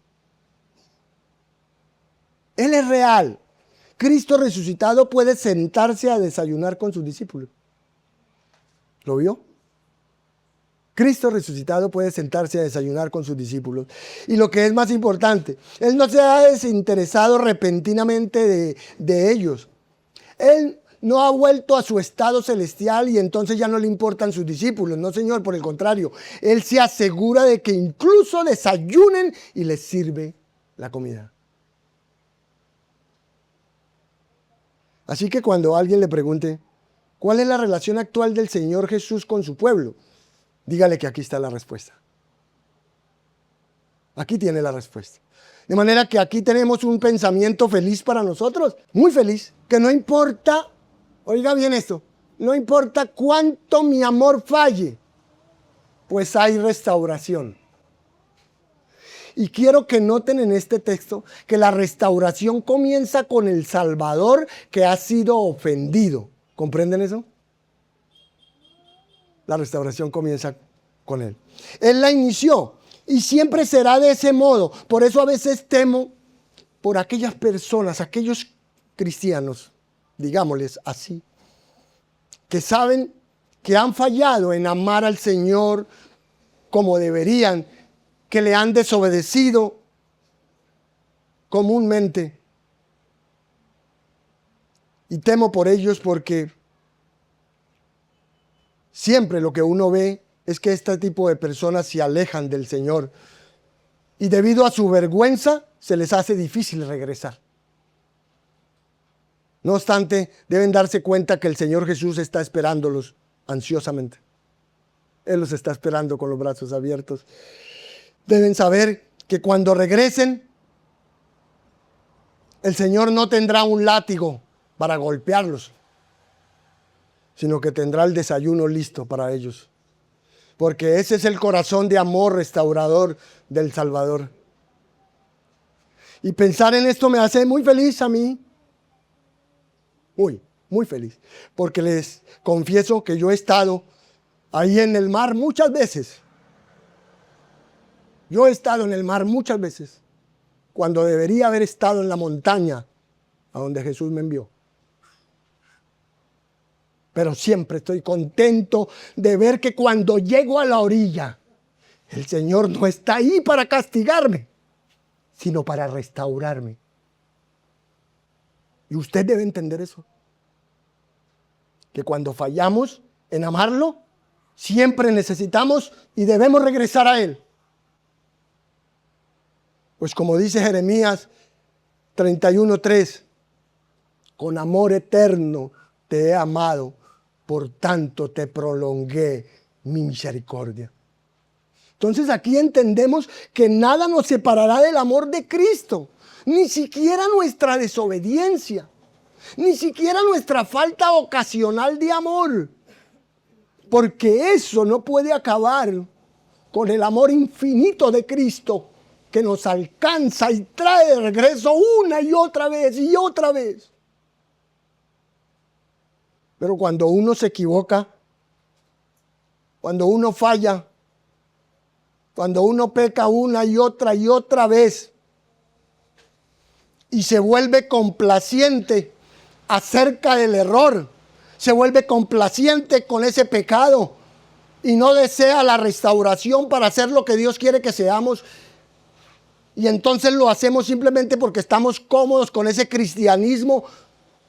Él es real. Cristo resucitado puede sentarse a desayunar con sus discípulos. ¿Lo vio? Cristo resucitado puede sentarse a desayunar con sus discípulos. Y lo que es más importante, Él no se ha desinteresado repentinamente de ellos. Él no ha vuelto a su estado celestial y entonces ya no le importan sus discípulos. No, Señor, por el contrario. Él se asegura de que incluso desayunen y les sirve la comida. Así que cuando alguien le pregunte, ¿cuál es la relación actual del Señor Jesús con su pueblo? Dígale que aquí está la respuesta. Aquí tiene la respuesta. De manera que aquí tenemos un pensamiento feliz para nosotros, muy feliz, que no importa, oiga bien esto, no importa cuánto mi amor falle, pues hay restauración. Y quiero que noten en este texto que la restauración comienza con el Salvador que ha sido ofendido. ¿Comprenden eso? La restauración comienza con Él. Él la inició y siempre será de ese modo. Por eso a veces temo por aquellas personas, aquellos cristianos, digámosles así, que saben que han fallado en amar al Señor como deberían, que le han desobedecido comúnmente. Y temo por ellos porque siempre lo que uno ve es que este tipo de personas se alejan del Señor y debido a su vergüenza se les hace difícil regresar. No obstante, deben darse cuenta que el Señor Jesús está esperándolos ansiosamente. Él los está esperando con los brazos abiertos. Deben saber que cuando regresen, el Señor no tendrá un látigo para golpearlos, sino que tendrá el desayuno listo para ellos. Porque ese es el corazón de amor restaurador del Salvador. Y pensar en esto me hace muy feliz a mí. Muy feliz. Porque les confieso que yo he estado ahí en el mar muchas veces. Yo he estado en el mar muchas veces, cuando debería haber estado en la montaña a donde Jesús me envió. Pero siempre estoy contento de ver que cuando llego a la orilla, el Señor no está ahí para castigarme, sino para restaurarme. Y usted debe entender eso. Que cuando fallamos en amarlo, siempre necesitamos y debemos regresar a Él. Pues como dice Jeremías 31:3, con amor eterno te he amado, por tanto te prolongué mi misericordia. Entonces aquí entendemos que nada nos separará del amor de Cristo, ni siquiera nuestra desobediencia, ni siquiera nuestra falta ocasional de amor, porque eso no puede acabar con el amor infinito de Cristo, que nos alcanza y trae de regreso una y otra vez y otra vez. Pero cuando uno se equivoca, cuando uno falla, cuando uno peca una y otra vez y se vuelve complaciente acerca del error, se vuelve complaciente con ese pecado y no desea la restauración para hacer lo que Dios quiere que seamos, y entonces lo hacemos simplemente porque estamos cómodos con ese cristianismo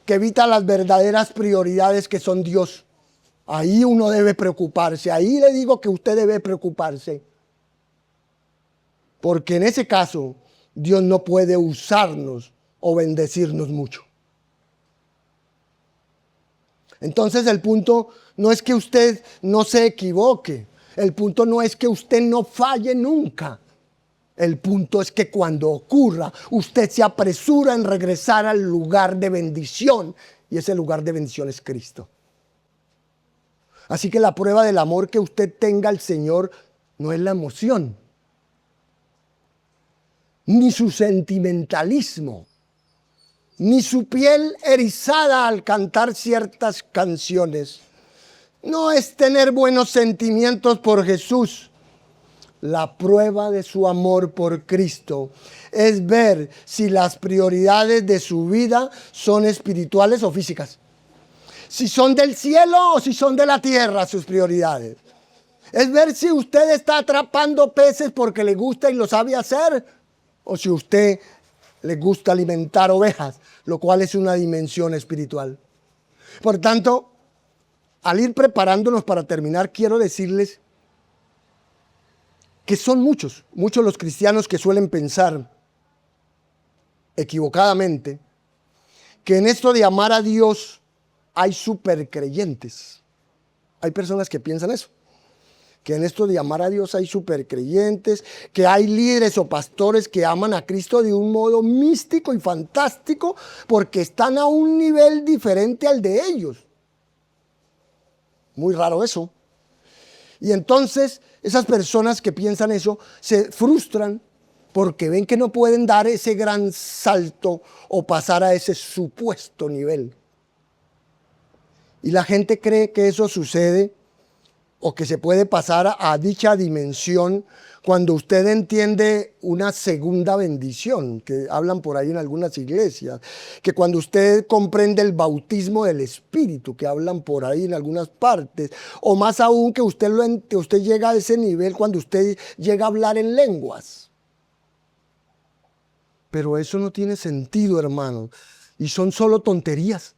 que evita las verdaderas prioridades que son Dios. Ahí uno debe preocuparse. Ahí le digo que usted debe preocuparse. Porque en ese caso, Dios no puede usarnos o bendecirnos mucho. Entonces el punto no es que usted no se equivoque. El punto no es que usted no falle nunca. El punto es que cuando ocurra, usted se apresura en regresar al lugar de bendición. Y ese lugar de bendición es Cristo. Así que la prueba del amor que usted tenga al Señor no es la emoción, ni su sentimentalismo, ni su piel erizada al cantar ciertas canciones. No es tener buenos sentimientos por Jesús. La prueba de su amor por Cristo es ver si las prioridades de su vida son espirituales o físicas. Si son del cielo o si son de la tierra sus prioridades. Es ver si usted está atrapando peces porque le gusta y lo sabe hacer, o si usted le gusta alimentar ovejas, lo cual es una dimensión espiritual. Por tanto, al ir preparándonos para terminar, quiero decirles que son muchos los cristianos que suelen pensar equivocadamente que en esto de amar a Dios hay supercreyentes. Hay personas que piensan eso, que en esto de amar a Dios hay supercreyentes, que hay líderes o pastores que aman a Cristo de un modo místico y fantástico porque están a un nivel diferente al de ellos. Muy raro eso. Y entonces esas personas que piensan eso se frustran porque ven que no pueden dar ese gran salto o pasar a ese supuesto nivel. Y la gente cree que eso sucede o que se puede pasar a dicha dimensión cuando usted entiende una segunda bendición, que hablan por ahí en algunas iglesias, que cuando usted comprende el bautismo del Espíritu, que hablan por ahí en algunas partes, o más aún que usted llega a ese nivel cuando usted llega a hablar en lenguas. Pero eso no tiene sentido, hermano, y son solo tonterías.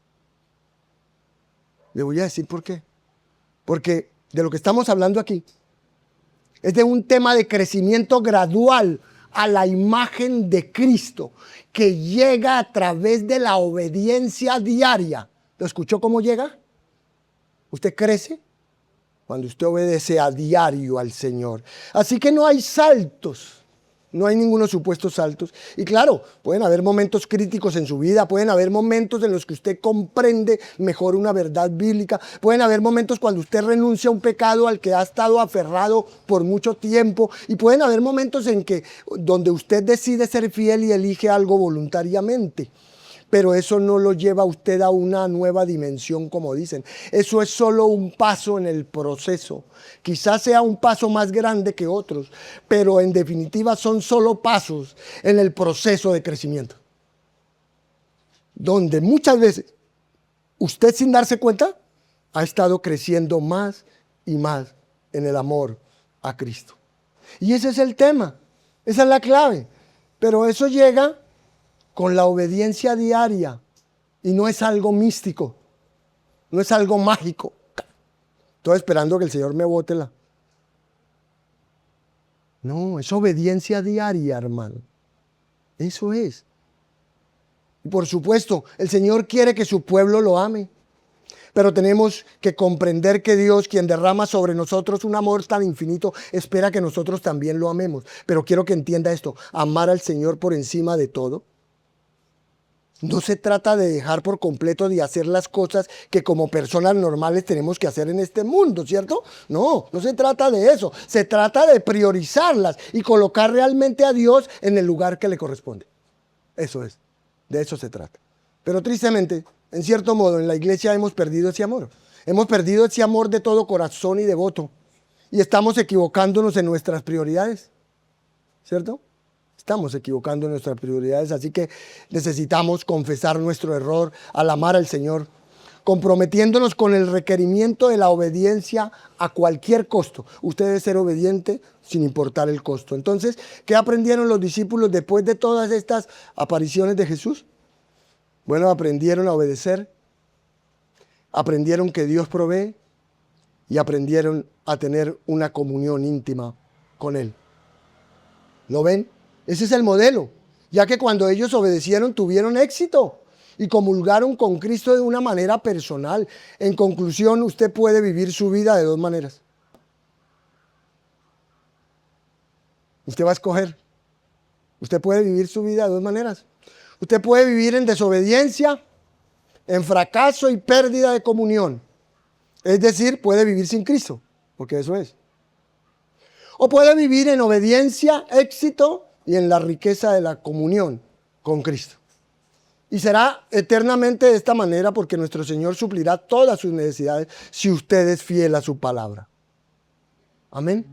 Le voy a decir por qué. Porque de lo que estamos hablando aquí es de un tema de crecimiento gradual a la imagen de Cristo, que llega a través de la obediencia diaria. ¿Lo escuchó cómo llega? Usted crece cuando usted obedece a diario al Señor. Así que no hay saltos. No hay ningunos supuestos saltos. Y claro, pueden haber momentos críticos en su vida, pueden haber momentos en los que usted comprende mejor una verdad bíblica, pueden haber momentos cuando usted renuncia a un pecado al que ha estado aferrado por mucho tiempo, y pueden haber momentos en que donde usted decide ser fiel y elige algo voluntariamente. Pero eso no lo lleva a usted a una nueva dimensión, como dicen. Eso es solo un paso en el proceso. Quizás sea un paso más grande que otros, pero en definitiva son solo pasos en el proceso de crecimiento. Donde muchas veces usted, sin darse cuenta, ha estado creciendo más y más en el amor a Cristo. Y ese es el tema, esa es la clave. Pero eso llega con la obediencia diaria, y no es algo místico, no es algo mágico. Estoy esperando que el Señor me bote la... No, es obediencia diaria, hermano. Eso es. Y por supuesto, el Señor quiere que su pueblo lo ame, pero tenemos que comprender que Dios, quien derrama sobre nosotros un amor tan infinito, espera que nosotros también lo amemos. Pero quiero que entienda esto: amar al Señor por encima de todo. No se trata de dejar por completo de hacer las cosas que como personas normales tenemos que hacer en este mundo, ¿cierto? No, no se trata de eso. Se trata de priorizarlas y colocar realmente a Dios en el lugar que le corresponde. Eso es, de eso se trata. Pero tristemente, en cierto modo, en la iglesia hemos perdido ese amor. Hemos perdido ese amor de todo corazón y devoto. Y estamos equivocándonos en nuestras prioridades, ¿cierto? Estamos equivocando nuestras prioridades, así que necesitamos confesar nuestro error al amar al Señor, comprometiéndonos con el requerimiento de la obediencia a cualquier costo. Usted debe ser obediente sin importar el costo. Entonces, ¿qué aprendieron los discípulos después de todas estas apariciones de Jesús? Bueno, aprendieron a obedecer, aprendieron que Dios provee y aprendieron a tener una comunión íntima con Él. ¿Lo ven? Ese es el modelo, ya que cuando ellos obedecieron tuvieron éxito y comulgaron con Cristo de una manera personal. En conclusión, usted puede vivir su vida de dos maneras. Usted va a escoger. Usted puede vivir su vida de dos maneras. Usted puede vivir en desobediencia, en fracaso y pérdida de comunión. Es decir, puede vivir sin Cristo, porque eso es. O puede vivir en obediencia, éxito y en la riqueza de la comunión con Cristo. Y será eternamente de esta manera, porque nuestro Señor suplirá todas sus necesidades si usted es fiel a su palabra. Amén.